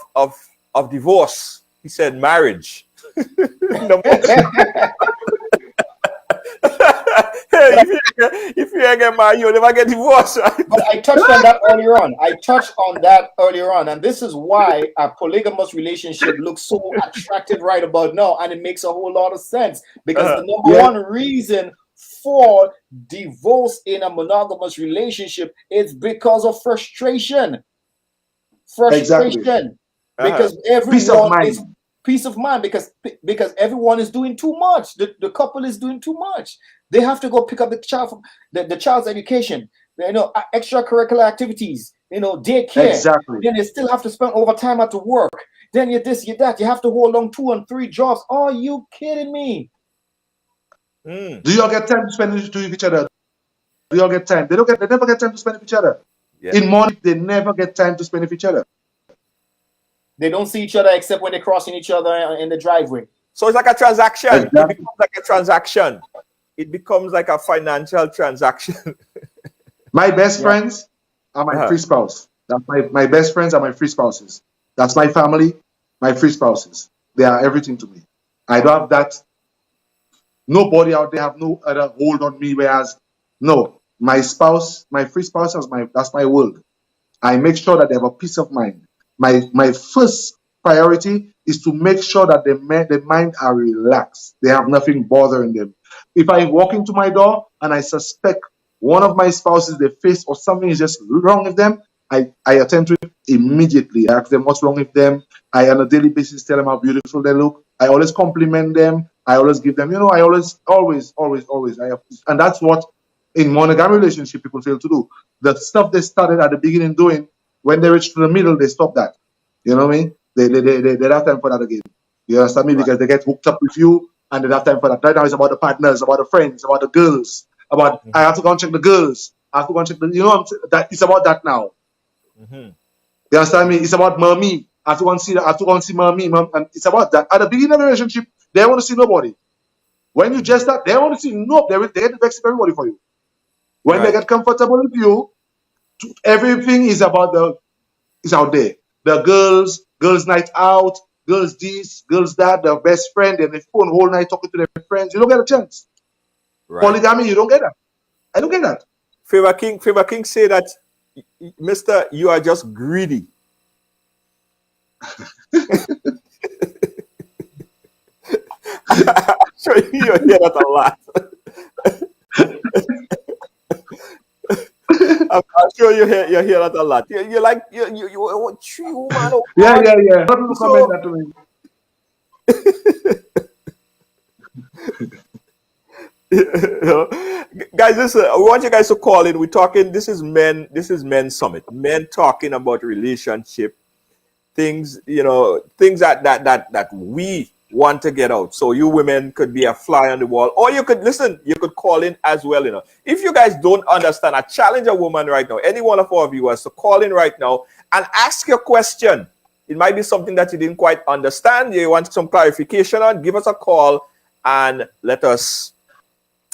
divorce? He said marriage. No more. Hey, if you ain't get married, you'll never get divorced, right? But I touched on that earlier on. And this is why a polygamous relationship looks so attractive right about now. And it makes a whole lot of sense. Because the number Yeah. one reason for divorce in a monogamous relationship is because of frustration. Frustration. Because Peace of everyone mind. is peace of mind because everyone is doing too much. The couple is doing too much. They have to go pick up the child from the child's education, extracurricular activities, daycare. Exactly. Then they still have to spend overtime at the work. Then you this, you that. You have to hold on 2 and 3 jobs. Are you kidding me? Do y'all get time to spend with each other? Do y'all get time? They never get time to spend with each other. Yeah. In morning, they never get time to spend with each other. They don't see each other except when they're crossing each other in the driveway. So it's like a transaction. Exactly. It becomes like a transaction. It becomes like a financial transaction. My best friends are my free spouse. That's my best friends are my free spouses. That's my family, my free spouses. They are everything to me. I don't have that. Nobody out there have no other hold on me. Whereas, no, my spouse, my free spouse that's my world. I make sure that they have a peace of mind. My first priority is to make sure that the mind are relaxed. They have nothing bothering them. If I walk into my door and I suspect one of my spouses, their face or something is just wrong with them, I attend to it immediately. I ask them what's wrong with them. I, on a daily basis, tell them how beautiful they look. I always compliment them. I always give them, I always. And that's what in monogamy relationship people fail to do. The stuff they started at the beginning doing, when they reach to the middle, they stop that. You know what I mean? They don't have time for that again. You understand me? Right. Because they get hooked up with you and they don't have time for that. Right now it's about the partners, about the friends, about the girls, about I have to go and check the girls. I have to go and check the, that it's about that now. Mm-hmm. You understand me? It's about mommy. I have to go and see. I have to go and see mommy. Mom, and it's about that. At the beginning of the relationship, they don't want to see nobody. When you just start, they don't want to see they get vexed with everybody for you. When they get comfortable with you, everything is about is out there. The girls night out, girls this, girls that, their best friend, and they phone whole night talking to their friends. You don't get a chance. Right. Polygamy, you don't get that. I don't get that. Favor King say that, Mister, you are just greedy. So you hear that a lot. I'm sure you hear that a lot. You like you tree woman. Oh Yeah. God. A lot of people comment that to me. Guys, listen, I want you guys to call in. We're talking, this is men summit. Men talking about relationship things, things that we want to get out. So you women could be a fly on the wall, or you could call in as well. If you guys don't understand, I challenge a woman right now, any one of our viewers, to call in right now and ask your question. It might be something that you didn't quite understand, you want some clarification on. Give us a call and let us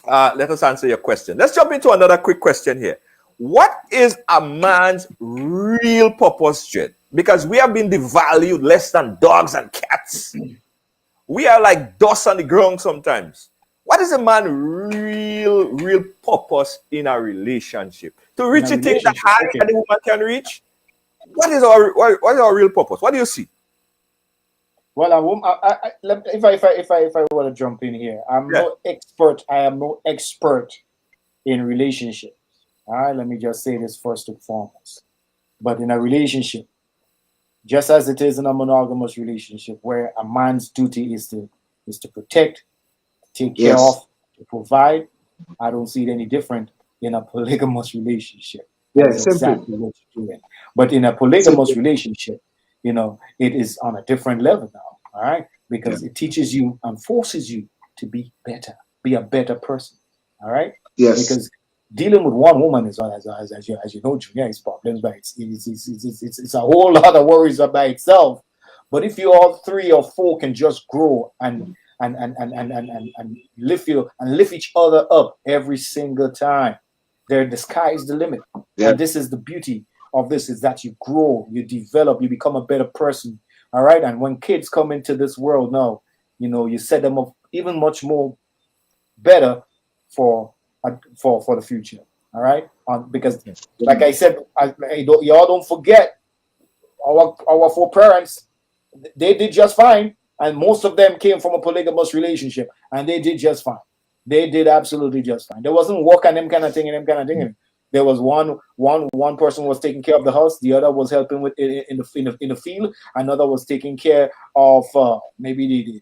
answer your question. Let's jump into another quick question here. What is a man's real purpose, Jed? Because we have been devalued less than dogs and cats. We are like dust on the ground sometimes. What is a man's real purpose in a relationship? To reach the thing that higher than the woman can reach? What is our real purpose? What do you see? Well, if I want to jump in here, I am no expert in relationships. All right, let me just say this first and foremost. But in a relationship, just as it is in a monogamous relationship, where a man's duty is to protect, take care of, to provide, I don't see it any different in a polygamous relationship. Yeah, That is same thing. exactly what you're doing. But in a polygamous relationship, you know, it is on a different level now. All right, because it teaches you and forces you to be better, be a better person. All right. Yes. Because dealing with one woman is, as you know, Junior, is problems by it's a whole lot of worries by itself. But if you all three or four can just grow and lift each other up every single time, the sky is the limit. Yeah. And this is the beauty of this, is that you grow, you develop, you become a better person. All right. And when kids come into this world now, you know, you set them up even much more better for the future. All right. Because like I said, y'all don't forget our four parents, they did just fine. And most of them came from a polygamous relationship, and they did just fine. They did absolutely just fine. There wasn't work and them kind of thing. There was one person was taking care of the house, the other was helping with in the field, another was taking care of maybe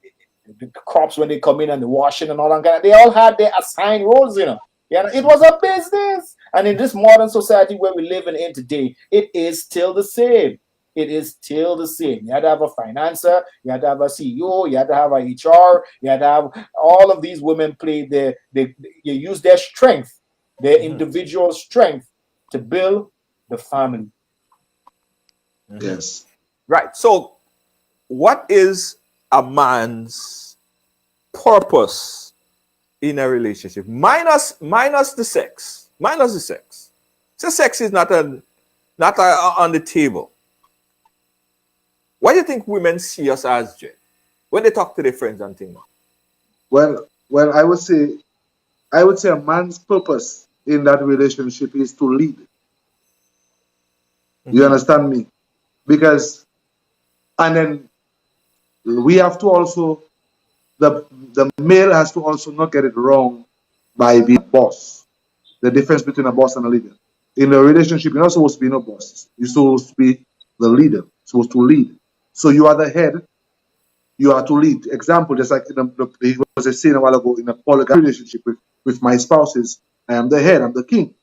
the crops when they come in and the washing and all that kind of. They all had their assigned roles, you know. Yeah, it was a business. And in this modern society where we live in today, it is still the same. It is still the same. You had to have a financer, you had to have a CEO, you had to have a HR, you had to have all of these women play you use their strength, their individual strength to build the family. Yes. Right. So, what is a man's purpose in a relationship? Minus the sex. Minus the sex. So sex is not on the table. What do you think women see us as, Jay, when they talk to their friends and things? Well, I would say a man's purpose in that relationship is to lead. You understand me? Because, and then we have to also, the male has to also not get it wrong by being a boss. The difference between a boss and a leader. In a relationship, you're not supposed to be no boss. You're supposed to be the leader, supposed to lead. So you are the head, you are to lead. Example, just like he was saying a while ago, in a polygamy relationship with my spouses, I am the head, I'm the king.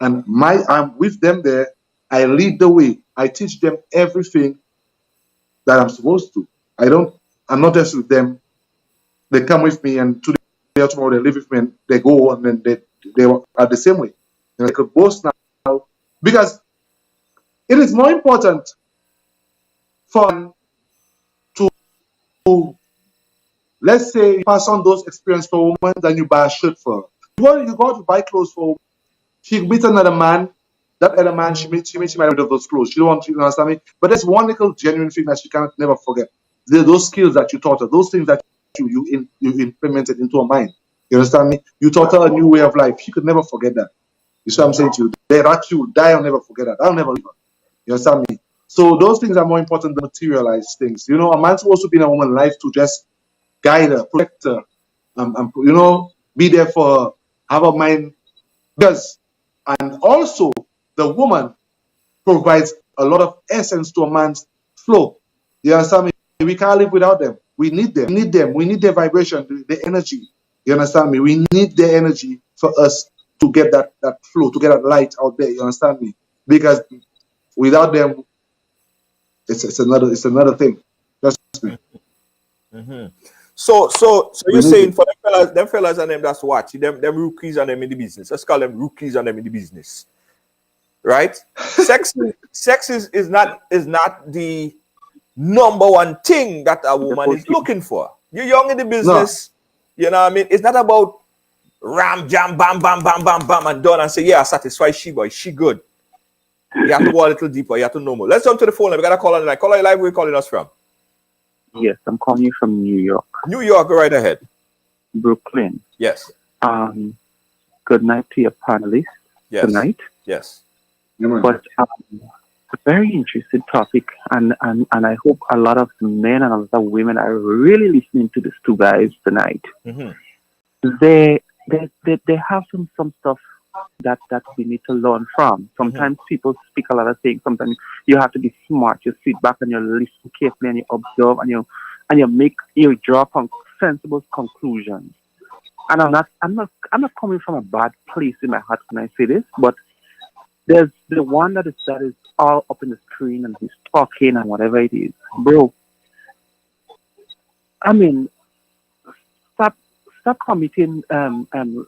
And I'm with them there, I lead the way. I teach them everything that I'm supposed to. I'm not just with them. They come with me and today or tomorrow they live with me and they go and then they are the same way. They could boast now because it is more important for to, let's say, you pass on those experiences for a woman than you buy a shirt for her. You go out to buy clothes for a woman. She meets another man. That other man she meets might rid of those clothes. She don't want to, you understand me? But there's one little genuine thing that she can't never forget. Those skills that you taught her, those things that you implemented into her mind. You understand me? You taught her a new way of life. She could never forget that. You see what I'm saying to you? That she will die, I'll never forget that. I'll never leave her. You understand me? So those things are more important than materialized things. You know, a man's supposed to be in a woman's life to just guide her, protect her, you know, be there for her, have a mind. Because, and also, the woman provides a lot of essence to a man's flow. You understand me? We can't live without them. We need them. We need their vibration, the energy. You understand me? We need their energy for us to get that flow, to get that light out there. You understand me? Because without them, it's another thing. Trust me. So you're saying for them fellas and them that's watching, them rookies and them in the business. Let's call them rookies and them in the business. Right? Sex is not the number one thing that a woman is looking for. You're young in the business, you know what I mean? It's not about ram, jam, bam, bam, bam, bam, bam, and done and say, yeah, satisfy she boy, she good. You have to go a little deeper, you have to know more. Let's jump to the phone. We got a call on the line. Call on live, where you calling us from? Yes, I'm calling you from New York. New York, go right ahead. Brooklyn. Yes. Good night to your panelists tonight. Yes. But a very interesting topic, and I hope a lot of men and a lot of women are really listening to these two guys tonight. They have some stuff that we need to learn from. Sometimes people speak a lot of things. Sometimes you have to be smart. You sit back and you listen carefully and you observe and you draw sensible conclusions. And I'm not coming from a bad place in my heart when I say this, but There's the one that is all up in the screen and he's talking and whatever it is, bro. I mean, stop committing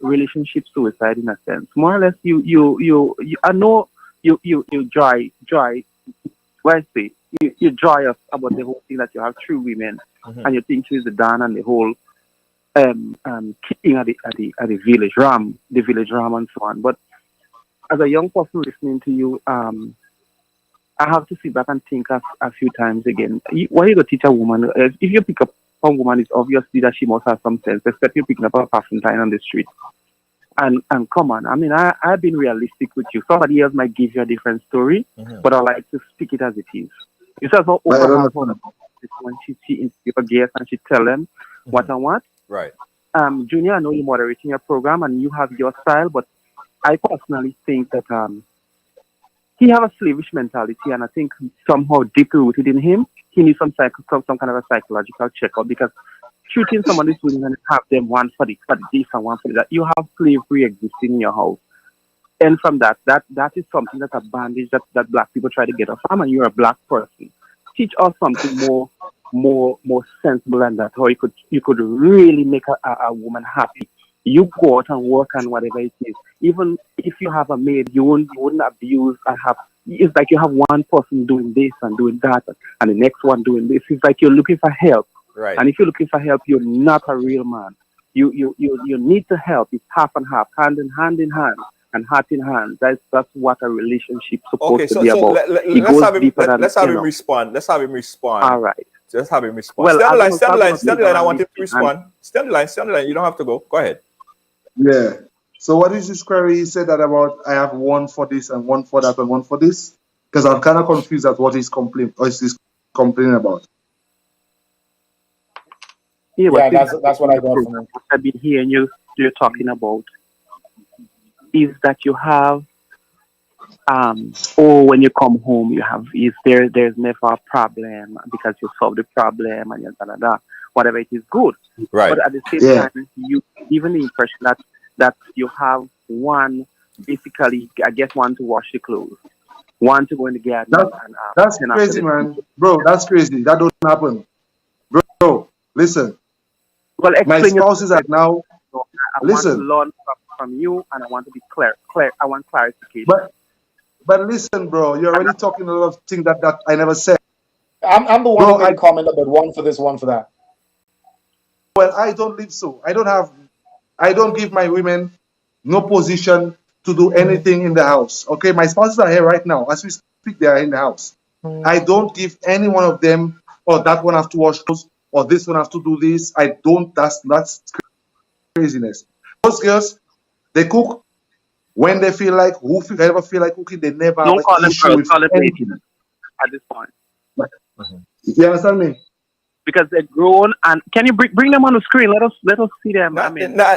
relationship suicide in a sense. More or less, you I know you joy. What I say, you joyous about the whole thing that you have true women, and you think she's the Dan and the whole king at the village ram and so on. But as a young person listening to you, I have to sit back and think a few times again. What you gonna teach a woman? If you pick up a woman, it's obviously that she must have some sense, except you're picking up a passantine on the street. And come on, I mean, I've been realistic with you. Somebody else might give you a different story, but I like to speak it as it is. You said about overhaul when she interview guests and she tell them what I want. Right. Junior, I know you're moderating your program and you have your style, but I personally think that he have a slavish mentality, and I think somehow deep rooted in him, he needs some kind of a psychological checkup, because shooting someone is willing and have them one for this and one for that. You have slavery existing in your house. And from that is something that's a bandage that black people try to get us from, and you're a black person. Teach us something more sensible than that, how you could really make a woman happy. You go out and work and whatever it is. Even if you have a maid, you wouldn't abuse and have. It's like you have one person doing this and doing that, and the next one doing this. It's like you're looking for help. Right. And if you're looking for help, you're not a real man. You need to help. It's half and half, hand in hand, and heart in hand. That's what a relationship supposed to be about. Let's have him respond. Let's have him respond. All right. Just have him respond. Well, stand the line. I want him to respond. Stand the line. You don't have to go. Go ahead. Yeah. So what is this query? He said that about I have one for this and one for that and one for this, because I'm kind of confused at what he's complaining about. Yeah, that's what I got from him. I've been hearing you're talking about is that you have when you come home there's never a problem because you solve the problem and whatever it is good. Right. But at the same time you given the impression that you have one, basically I guess one to wash the clothes, one to go in the garden. That's crazy, man. Bro, that's crazy. That don't happen. Bro, listen. Well, my spouse is like now. I listen. want to learn from you, and I want to be clear. I want clarification. But listen, bro, you're already talking a lot of things that I never said. I'm the one who made a comment about one for this, one for that. Well, I don't live so. I don't give my women no position to do anything in the house. Okay, my spouses are here right now. As we speak, they are in the house. I don't give any one of them, or that one have to wash clothes, or this one have to do this. I don't. That's craziness. Those girls, they cook when they feel like. Ever feel like cooking? They never. Don't call them girls. Call them ladies at this point. You understand me? Because they're grown, and can you bring them on the screen? Let us see them.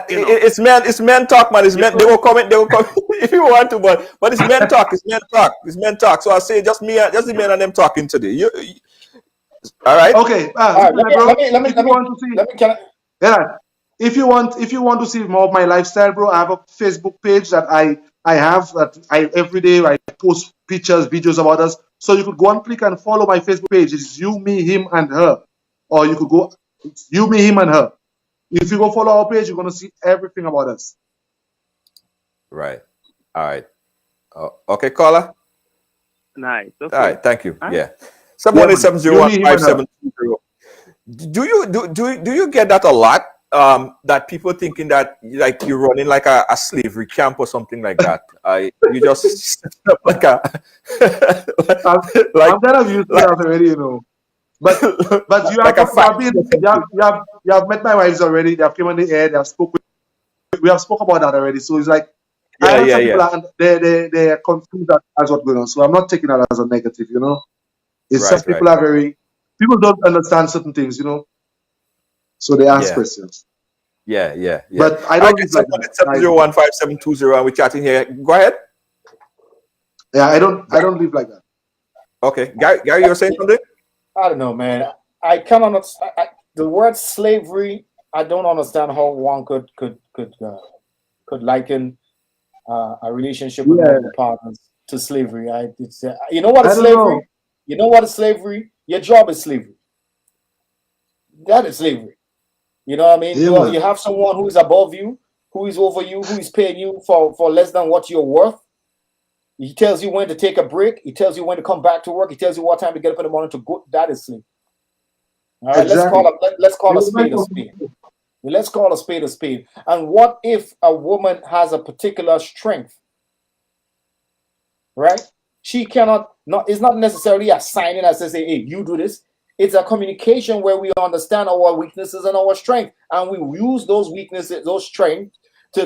It's men talk, man. It's men. They will comment. If you want to, but it's men talk. It's men talk. So I say just the men and them talking today. All right. Okay. Let me. If you want to see more of my lifestyle, bro, I have a Facebook page that I have that every day I post pictures, videos about us. So you could go and click and follow my Facebook page. It's you, me, him, and her. Or you could go, it's you, me, him, and her. If you go follow our page, you're gonna see everything about us. Right. All right. Okay, caller. Nice. Okay. All right. Thank you. Right. Yeah. 718-701-5720. Do you get that a lot? That people thinking that like you're running like a slavery camp or something like that. You just like a I'm kind of used to that already, you know. But you have, like you have met my wives already. They have came on the air. They have we have spoke about that already. So it's like they're confused as what's going on. So I'm not taking that as a negative, you know. It's just people people don't understand certain things, you know. So they ask questions. Yeah. But I don't like 701-5720 and we're chatting here. Go ahead. Yeah, I don't live like that. Okay. Gary, you were saying something? I don't know, man. I cannot. The word slavery. I don't understand how one could liken a relationship with multiple partners to slavery. You know what is I don't slavery? know. You know what is slavery? Your job is slavery. That is slavery. You know what I mean? Yeah, man. You have someone who is above you, who is over you, who is paying you for less than what you're worth. He tells you when to take a break. He tells you when to come back to work. He tells you what time to get up in the morning to go. That is slavery. All right, Exactly. let's call a spade a spade. Let's call a spade a spade. And what if a woman has a particular strength? Right? She cannot it's not necessarily a signing as they say, hey, you do this. It's a communication where we understand our weaknesses and our strength, and we use those weaknesses, those strengths, to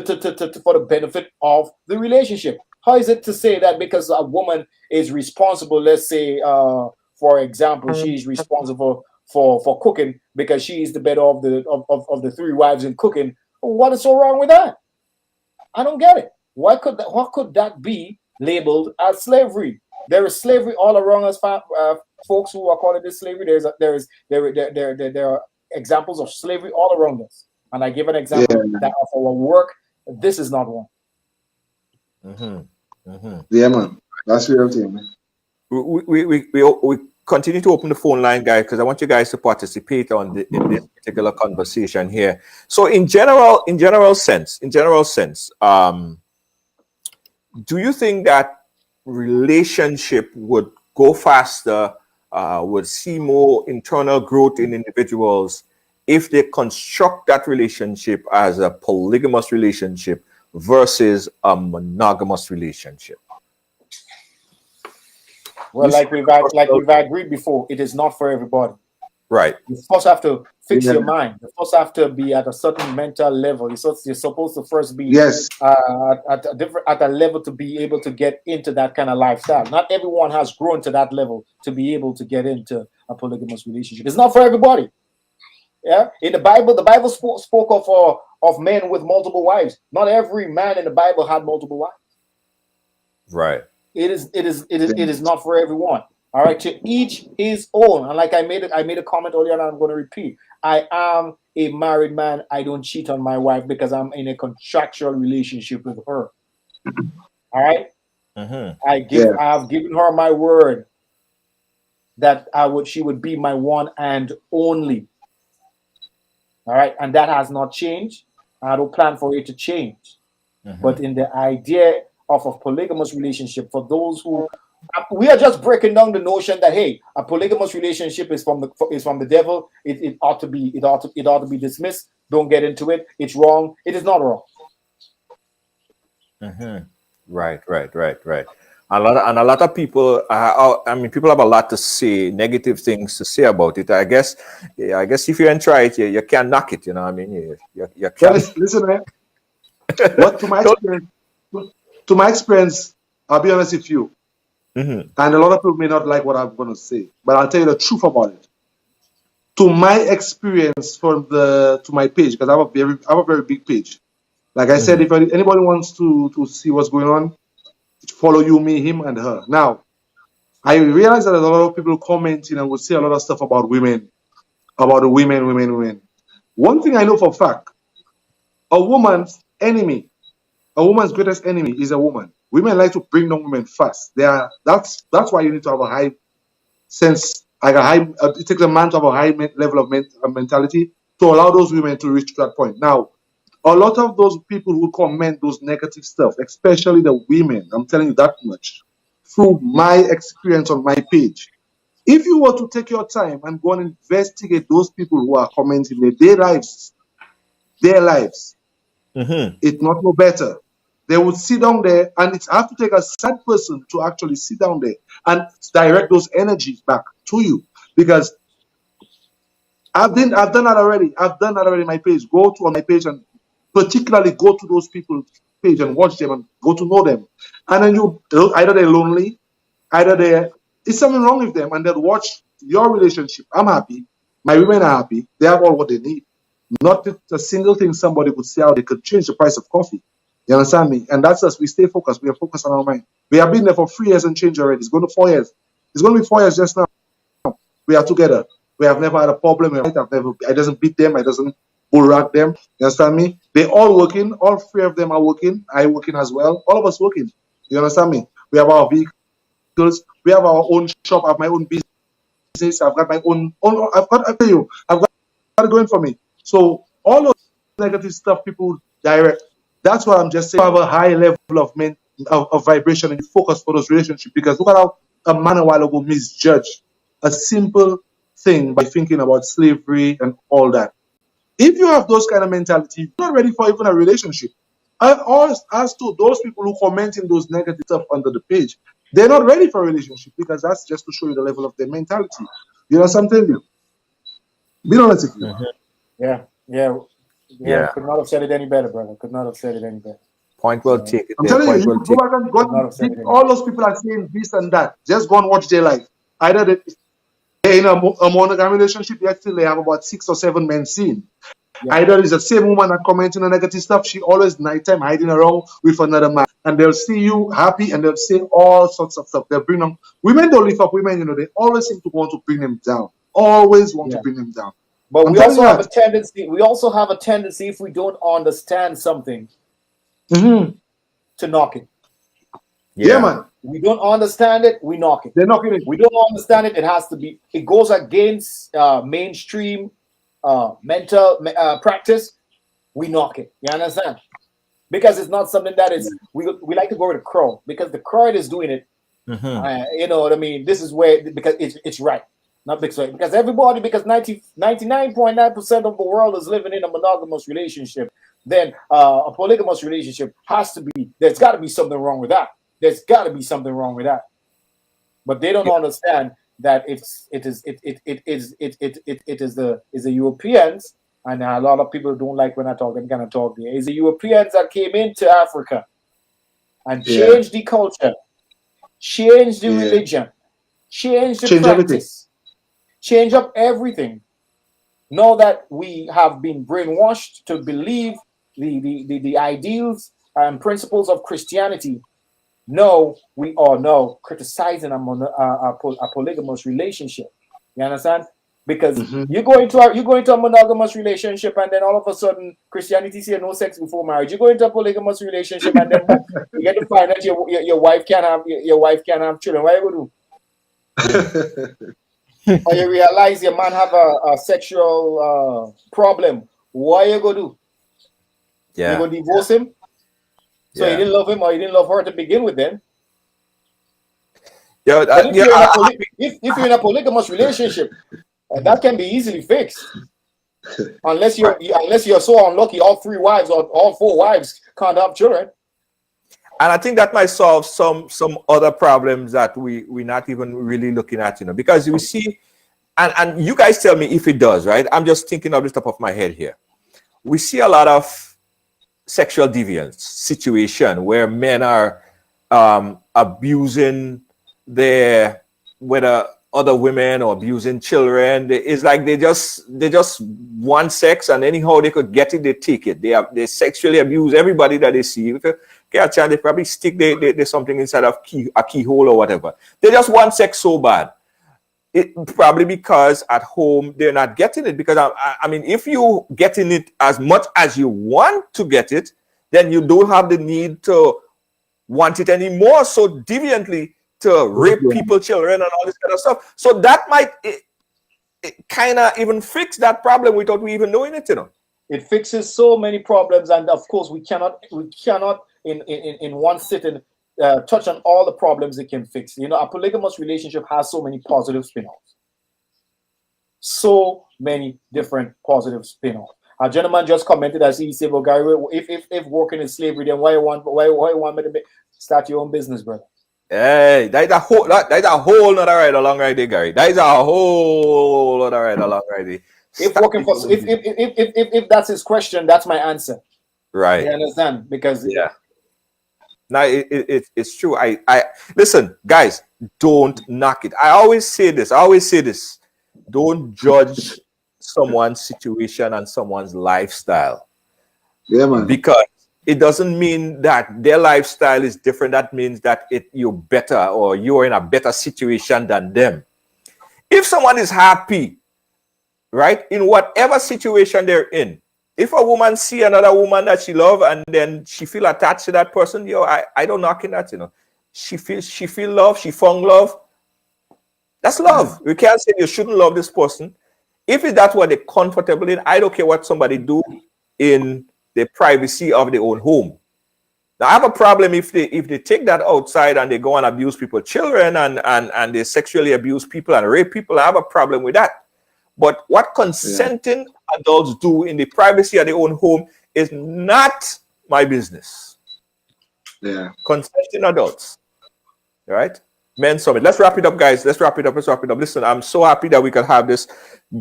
for the benefit of the relationship. How is it to say that because a woman is responsible, let's say, for example, she is responsible for cooking because she is the better of the three wives in cooking? What is so wrong with that? I don't get it. What could that be labeled as slavery? There is slavery all around us, folks who are calling this slavery. There are examples of slavery all around us, and I give an example that of our work. This is not one. Yeah, man. That's the real thing, man. We continue to open the phone line, guys, because I want you guys to participate in this particular conversation here. So, in general sense, do you think that relationship would go faster, would see more internal growth in individuals if they construct that relationship as a polygamous relationship versus a monogamous relationship? Well, like we've agreed before, it is not for everybody. Right. You first have to fix your mind. You first have to be at a certain mental level. You're supposed to first be at a level to be able to get into that kind of lifestyle. Not everyone has grown to that level to be able to get into a polygamous relationship. It's not for everybody. Yeah. In the Bible spoke of men with multiple wives. Not every man in the Bible had multiple wives. Right. It is not for everyone. All right, to each his own. And like I made a comment earlier, and I'm going to repeat. I am a married man. I don't cheat on my wife because I'm in a contractual relationship with her. All right. I have given her my word that she would be my one and only. All right, and that has not changed. I don't plan for it to change. But in the idea of a polygamous relationship, for those who we are just breaking down the notion that, hey, a polygamous relationship is from the devil. It ought to be dismissed. Don't get into it. It's wrong. It is not wrong. Right. A lot of people. People have a lot to say, negative things to say about it. I guess if you try it, you can't knock it. You know what I mean? You can't. Listen, man. What to my experience, I'll be honest with you. And a lot of people may not like what I'm going to say, but I'll tell you the truth about it. To my experience to my page, because I have a very big page. Like I said, if anybody wants to see what's going on, follow you, me, him, and her. Now, I realize that a lot of people commenting and will say a lot of stuff about women, about the women. One thing I know for a fact, a woman's greatest enemy is a woman. Women like to bring down women fast. That's why you need to have a high sense, like it takes a man to have a high level of mentality to allow those women to reach that point. Now, a lot of those people who comment those negative stuff, especially the women, I'm telling you that much, through my experience on my page. If you were to take your time and go and investigate those people who are commenting their lives, it's not no better. They would sit down there, and it's have to take a sad person to actually sit down there and direct those energies back to you. Because I've done that already. I've done that already on my page. Go to my page and particularly go to those people's page and watch them and go to know them. And then either they're lonely, either there's something wrong with them, and they'll watch your relationship. I'm happy. My women are happy. They have all what they need. Not a single thing somebody could say how they could change the price of coffee. You understand me? And that's us. We stay focused. We are focused on our mind. We have been there for 3 years and change already. It's going to 4 years. It's going to be 4 years just now. We are together. We have never had a problem. I doesn't beat them. I doesn't bullrag them. You understand me? They're all working. All 3 of them are working. I working as well. All of us working. You understand me? We have our vehicles. We have our own shop. I have my own business. I've got my own I've got it going for me. So all those negative stuff people direct. That's what I'm just saying. Have a high level of vibration and focus for those relationships. Because look at how a man a while ago misjudged a simple thing by thinking about slavery and all that. If you have those kind of mentality, you're not ready for even a relationship. I always ask to those people who comment in those negative stuff under the page, they're not ready for a relationship because that's just to show you the level of their mentality. You know something? Be honest with you. Yeah. Could not have said it any better, brother. Could not have said it any better. Point well taken. I'm telling you, you go back and all those people are saying this and that. Just go and watch their life. Either they're in a monogamy relationship, yet still they have about 6 or 7 men seen. Yeah. Either it's the same woman that commenting on negative stuff, she always nighttime hiding around with another man. And they'll see you happy and they'll say all sorts of stuff. They'll bring them. Women don't lift up women, you know, they always seem to want to bring them down. Always want to bring them down. But we also have a tendency, if we don't understand something, to knock it. Yeah, man. We don't understand it, we knock it. They're knocking it. We don't understand it, it goes against mainstream mental practice, we knock it. You understand? Because it's not something that is, we like to go with the crowd because the crowd is doing it. You know what I mean? This is where, because it's right. Not because everybody, because 99.9% of the world is living in a monogamous relationship, then a polygamous relationship has to be, there's got to be something wrong with that. There's got to be something wrong with that. But they don't understand that it is the Europeans, and a lot of people don't like when I talk and kind of talk there. It's the Europeans that came into Africa and changed the culture, changed the religion, changed the practice, everything. Change up everything. Now that we have been brainwashed to believe the ideals and principles of Christianity, no, we are now criticizing a polygamous relationship. You understand? Because you go into a monogamous relationship, and then all of a sudden Christianity says no sex before marriage. You go into a polygamous relationship, and then you get to find out your wife can't have children. What are you gonna do? Or you realize your man have a sexual problem. What are you gonna do? Yeah, you gonna divorce him? So you didn't love him or you didn't love her to begin with, then. If you're in a polygamous relationship, that can be easily fixed. Unless you're so unlucky, all 3 wives or all 4 wives can't have children. And I think that might solve some other problems that we're not even really looking at, you know, because we see, and you guys tell me if it does, right? I'm just thinking of the top of my head here. We see a lot of sexual deviance situation where men are abusing whether other women or abusing children. It's like they just want sex, and anyhow they could get it, they take it. They sexually abuse everybody that they see. If they get a chance, they probably stick they something inside of a keyhole or whatever. They just want sex so bad. It probably because at home they're not getting it. Because I mean, if you getting it as much as you want to get it, then you don't have the need to want it anymore so deviantly to rape people, children, and all this kind of stuff. So that might kind of even fix that problem without we even knowing it, you know. It fixes so many problems, and of course we cannot in one sitting touch on all the problems it can fix. You know, a polygamous relationship has so many positive spin-offs. So many different positive spin-offs. A gentleman just commented as he said, "Well, Gary, if working in slavery, then why you want me to start your own business, brother?" Hey, that's a whole nother ride along right there, Gary. That is a whole nother ride along right there. If that's his question, that's my answer. Right. You understand? Because now it's true. I listen, guys, don't knock it. I always say this. Don't judge someone's situation and someone's lifestyle. Yeah, man. Because it doesn't mean that their lifestyle is different. That means that you're better or you're in a better situation than them. If someone is happy, right, in whatever situation they're in, if a woman see another woman that she love and then she feel attached to that person, I don't knock in that, you know. she feel love, she found love. That's love. We can't say you shouldn't love this person. If that's what they're comfortable in, I don't care what somebody do in the privacy of their own home. Now, I have a problem if they take that outside and they go and abuse people's children and they sexually abuse people and rape people. I have a problem with that. But what consenting adults do in the privacy of their own home is not my business. Yeah. Consenting adults. All right? Men Summit. Let's wrap it up, guys. Let's wrap it up. Listen, I'm so happy that we can have this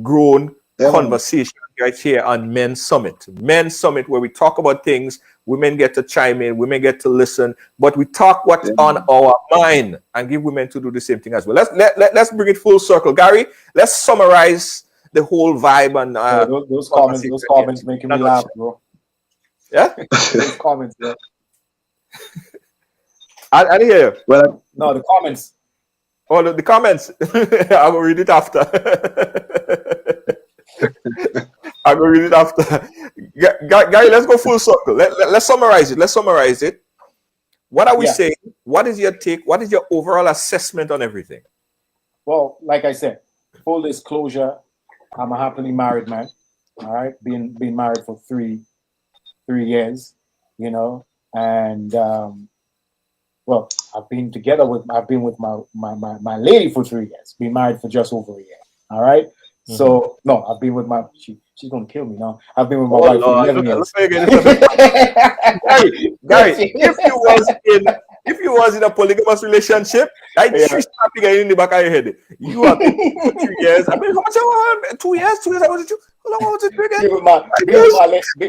grown conversation right here on Men Summit. Men Summit, where we talk about things, women get to chime in, women get to listen, but we talk what's on our mind and give women to do the same thing as well. Let's bring it full circle. Gary, let's summarize the whole vibe and those comments making me laugh, bro. Yeah? Those comments, bro. I didn't hear you. Well, No, the comments. Oh, the comments. I will read it after. I will read it after. Gary, let's go full circle. Let's summarize it. What are we saying? What is your take? What is your overall assessment on everything? Well, like I said, full disclosure, I'm a happily married man. All right, being married for three years, you know, and well, I've been with my lady for 3 years. Been married for just over a year. All right. Mm-hmm. So no, I've been with my she's gonna kill me now. I've been with my wife for 11 years. Gary, if you was in a polygamous relationship, she's tapping in the back of your head. You have been for 3 years. I mean, how much? 2 years. 2 years. How long was it again?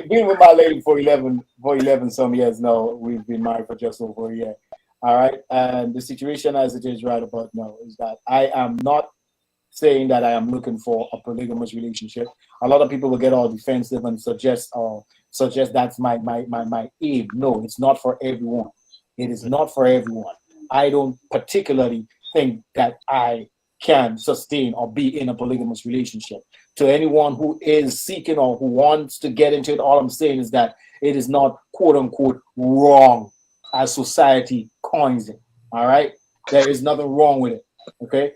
Been with my lady for 11 some years now. We've been married for just over a year. All right, and the situation as it is right about now is that I am not saying that I am looking for a polygamous relationship. A lot of people will get all defensive and suggest that's my aim. No, it's not for everyone. It is not for everyone. I don't particularly think that I can sustain or be in a polygamous relationship. To anyone who is seeking or who wants to get into it, all I'm saying is that it is not quote unquote wrong as society coins it. All right, there is nothing wrong with it. Okay,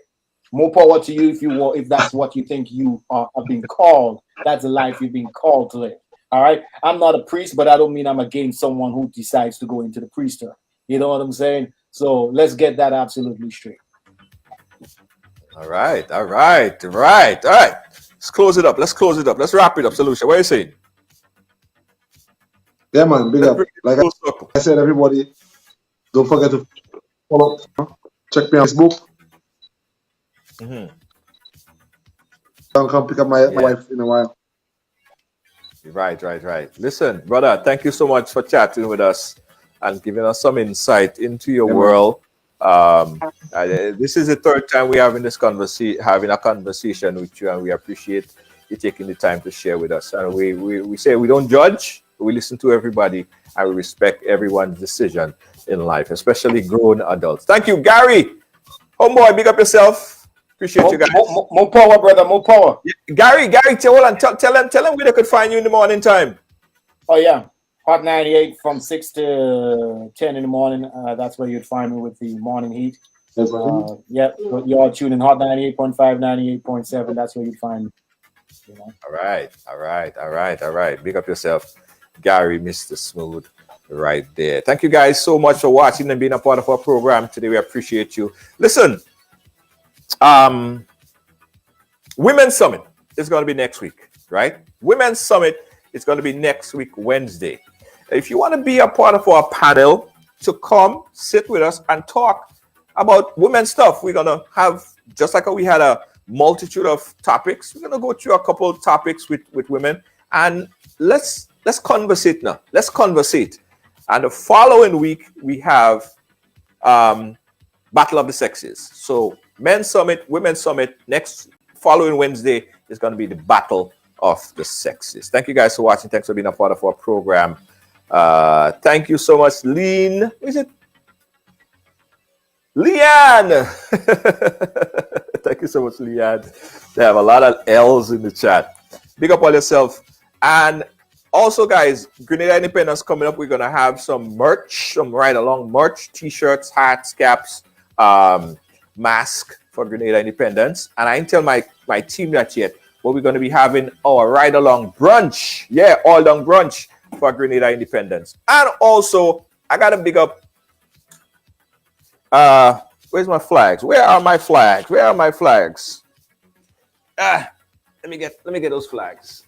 more power to you if that's what you think you are being called. That's the life you've been called to live. All right, I'm not a priest, but I don't mean I'm against someone who decides to go into the priesthood. You know what I'm saying? So let's get that absolutely straight. All right. Let's close it up. Let's wrap it up. Solution. What are you saying? Yeah, man. Big up. Like I said, everybody, don't forget to follow. Check me on Facebook. Mm-hmm. I'll come pick up my wife in a while. Right. Listen, brother, thank you so much for chatting with us and giving us some insight into your world. This is the third time we having a conversation with you, and we appreciate you taking the time to share with us. And we say we don't judge, we listen to everybody, and we respect everyone's decision in life, especially grown adults. Thank you, Gary. Homeboy, big up yourself. Appreciate you guys. More power, brother. More power. Gary, tell them where they could find you in the morning time. Oh yeah, Hot 98 from 6 to 10 in the morning. That's where you'd find me with the morning heat. Yeah, you all tune in Hot 98.5, 98.7. That's where you'd find me. You know? All right. Big up yourself, Gary, Mr. Smooth, right there. Thank you guys so much for watching and being a part of our program today. We appreciate you. Listen. Women's Summit is going to be next week, right? Women's Summit is going to be next week, Wednesday. If you want to be a part of our panel, to come sit with us and talk about women's stuff, we're going to have, just like we had a multitude of topics, we're going to go through a couple of topics with women, and let's conversate now. Let's conversate. And the following week, we have Battle of the Sexes. So Men's Summit, Women's Summit, next following Wednesday is going to be the Battle of the Sexes. Thank you guys for watching. Thanks for being a part of our program. Thank you so much, Leanne. Is it? Leanne. Thank you so much, Leanne. They have a lot of L's in the chat. Big up on yourself. And Also, guys, Grenada Independence coming up. We're gonna have some merch, some ride-along merch, t-shirts, hats, caps, mask for Grenada Independence. And I didn't tell my team that yet, but we're gonna be having our ride-along brunch. Yeah, all down brunch for Grenada Independence. And also, I gotta big up. Where's my flags? Where are my flags? Where are my flags? Let me get those flags.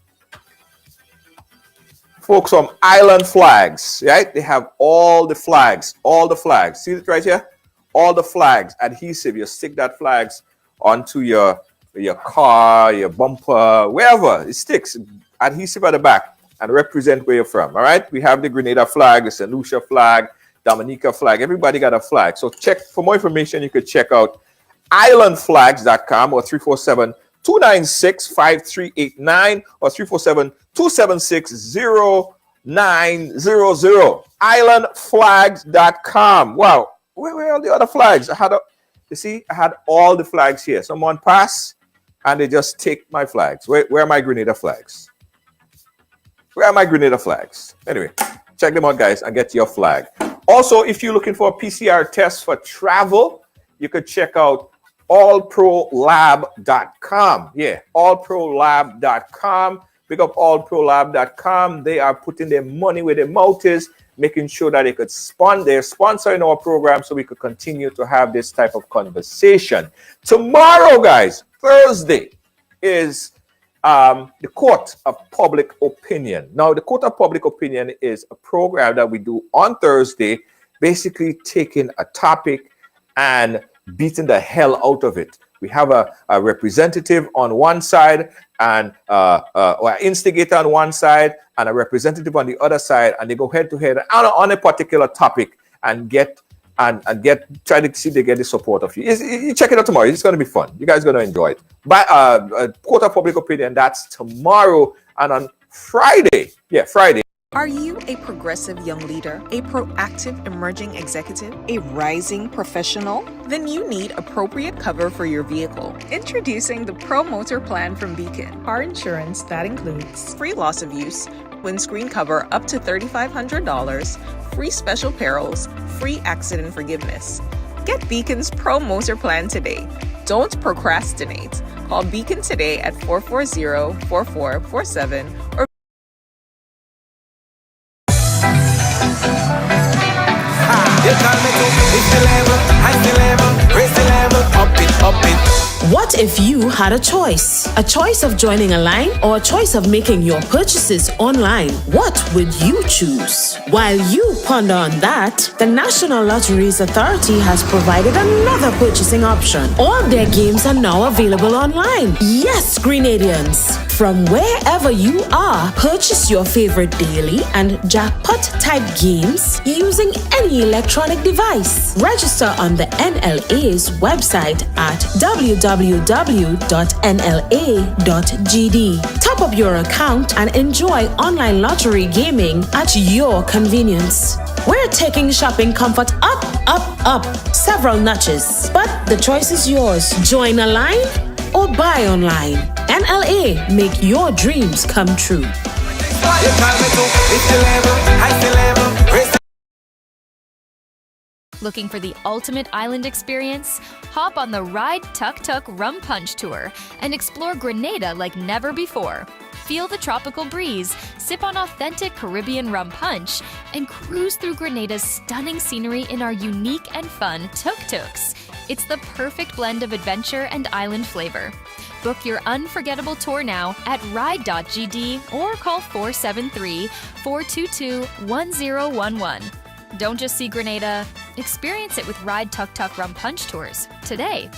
Folks from Island Flags, right? They have all the flags, See it right here? All the flags, adhesive. You stick that flags onto your car, your bumper, wherever it sticks. Adhesive at the back and represent where you're from. All right? We have the Grenada flag, the St. Lucia flag, Dominica flag. Everybody got a flag. So check for more information. You could check out islandflags.com or 347-296-5389 or 347-276-0900. Islandflags.com. Wow. Where are the other flags? I had all the flags here. Someone pass and they just take my flags. Where are my Grenada flags? Where are my Grenada flags? Anyway, check them out, guys, and get your flag. Also, if you're looking for a PCR test for travel, you could check out allprolab.com. Yeah, allprolab.com. Pick up allprolab.com. They are putting their money where their mouth is, making sure that they could they're sponsoring our program so we could continue to have this type of conversation. Tomorrow, guys, Thursday, is the Court of Public Opinion. Now, the Court of Public Opinion is a program that we do on Thursday, basically taking a topic and beating the hell out of it. We have a representative on one side and or an instigator on one side and a representative on the other side, and they go head to head on a particular topic and try to see if they get the support of you. You check it out tomorrow. It's going to be fun. You guys are going to enjoy it. But Court of Public Opinion, that's tomorrow. And on Friday, Friday. Are you a progressive young leader, a proactive emerging executive, a rising professional? Then you need appropriate cover for your vehicle. Introducing the Pro Motor Plan from Beacon. Car insurance that includes free loss of use, windscreen cover up to $3,500, free special perils, free accident forgiveness. Get Beacon's Pro Motor Plan today. Don't procrastinate. Call Beacon today at 440-4447 or What if you had a choice? A choice of joining a line or a choice of making your purchases online? What would you choose? While you ponder on that, the National Lotteries Authority has provided another purchasing option. All their games are now available online. Yes, Grenadians! From wherever you are, purchase your favorite daily and jackpot type games using any electronic device. Register on the NLA's website at www.nla.gd. Top up your account and enjoy online lottery gaming at your convenience. We're taking shopping comfort up several notches, but the choice is yours. Join a line or buy online. NLA, make your dreams come true. Looking for the ultimate island experience? Hop on the Ride Tuk Tuk Rum Punch Tour and explore Grenada like never before. Feel the tropical breeze, sip on authentic Caribbean rum punch, and cruise through Grenada's stunning scenery in our unique and fun tuk-tuks. It's the perfect blend of adventure and island flavor. Book your unforgettable tour now at ride.gd or call 473-422-1011. Don't just see Grenada, experience it with Ride Tuk Tuk Rum Punch Tours today.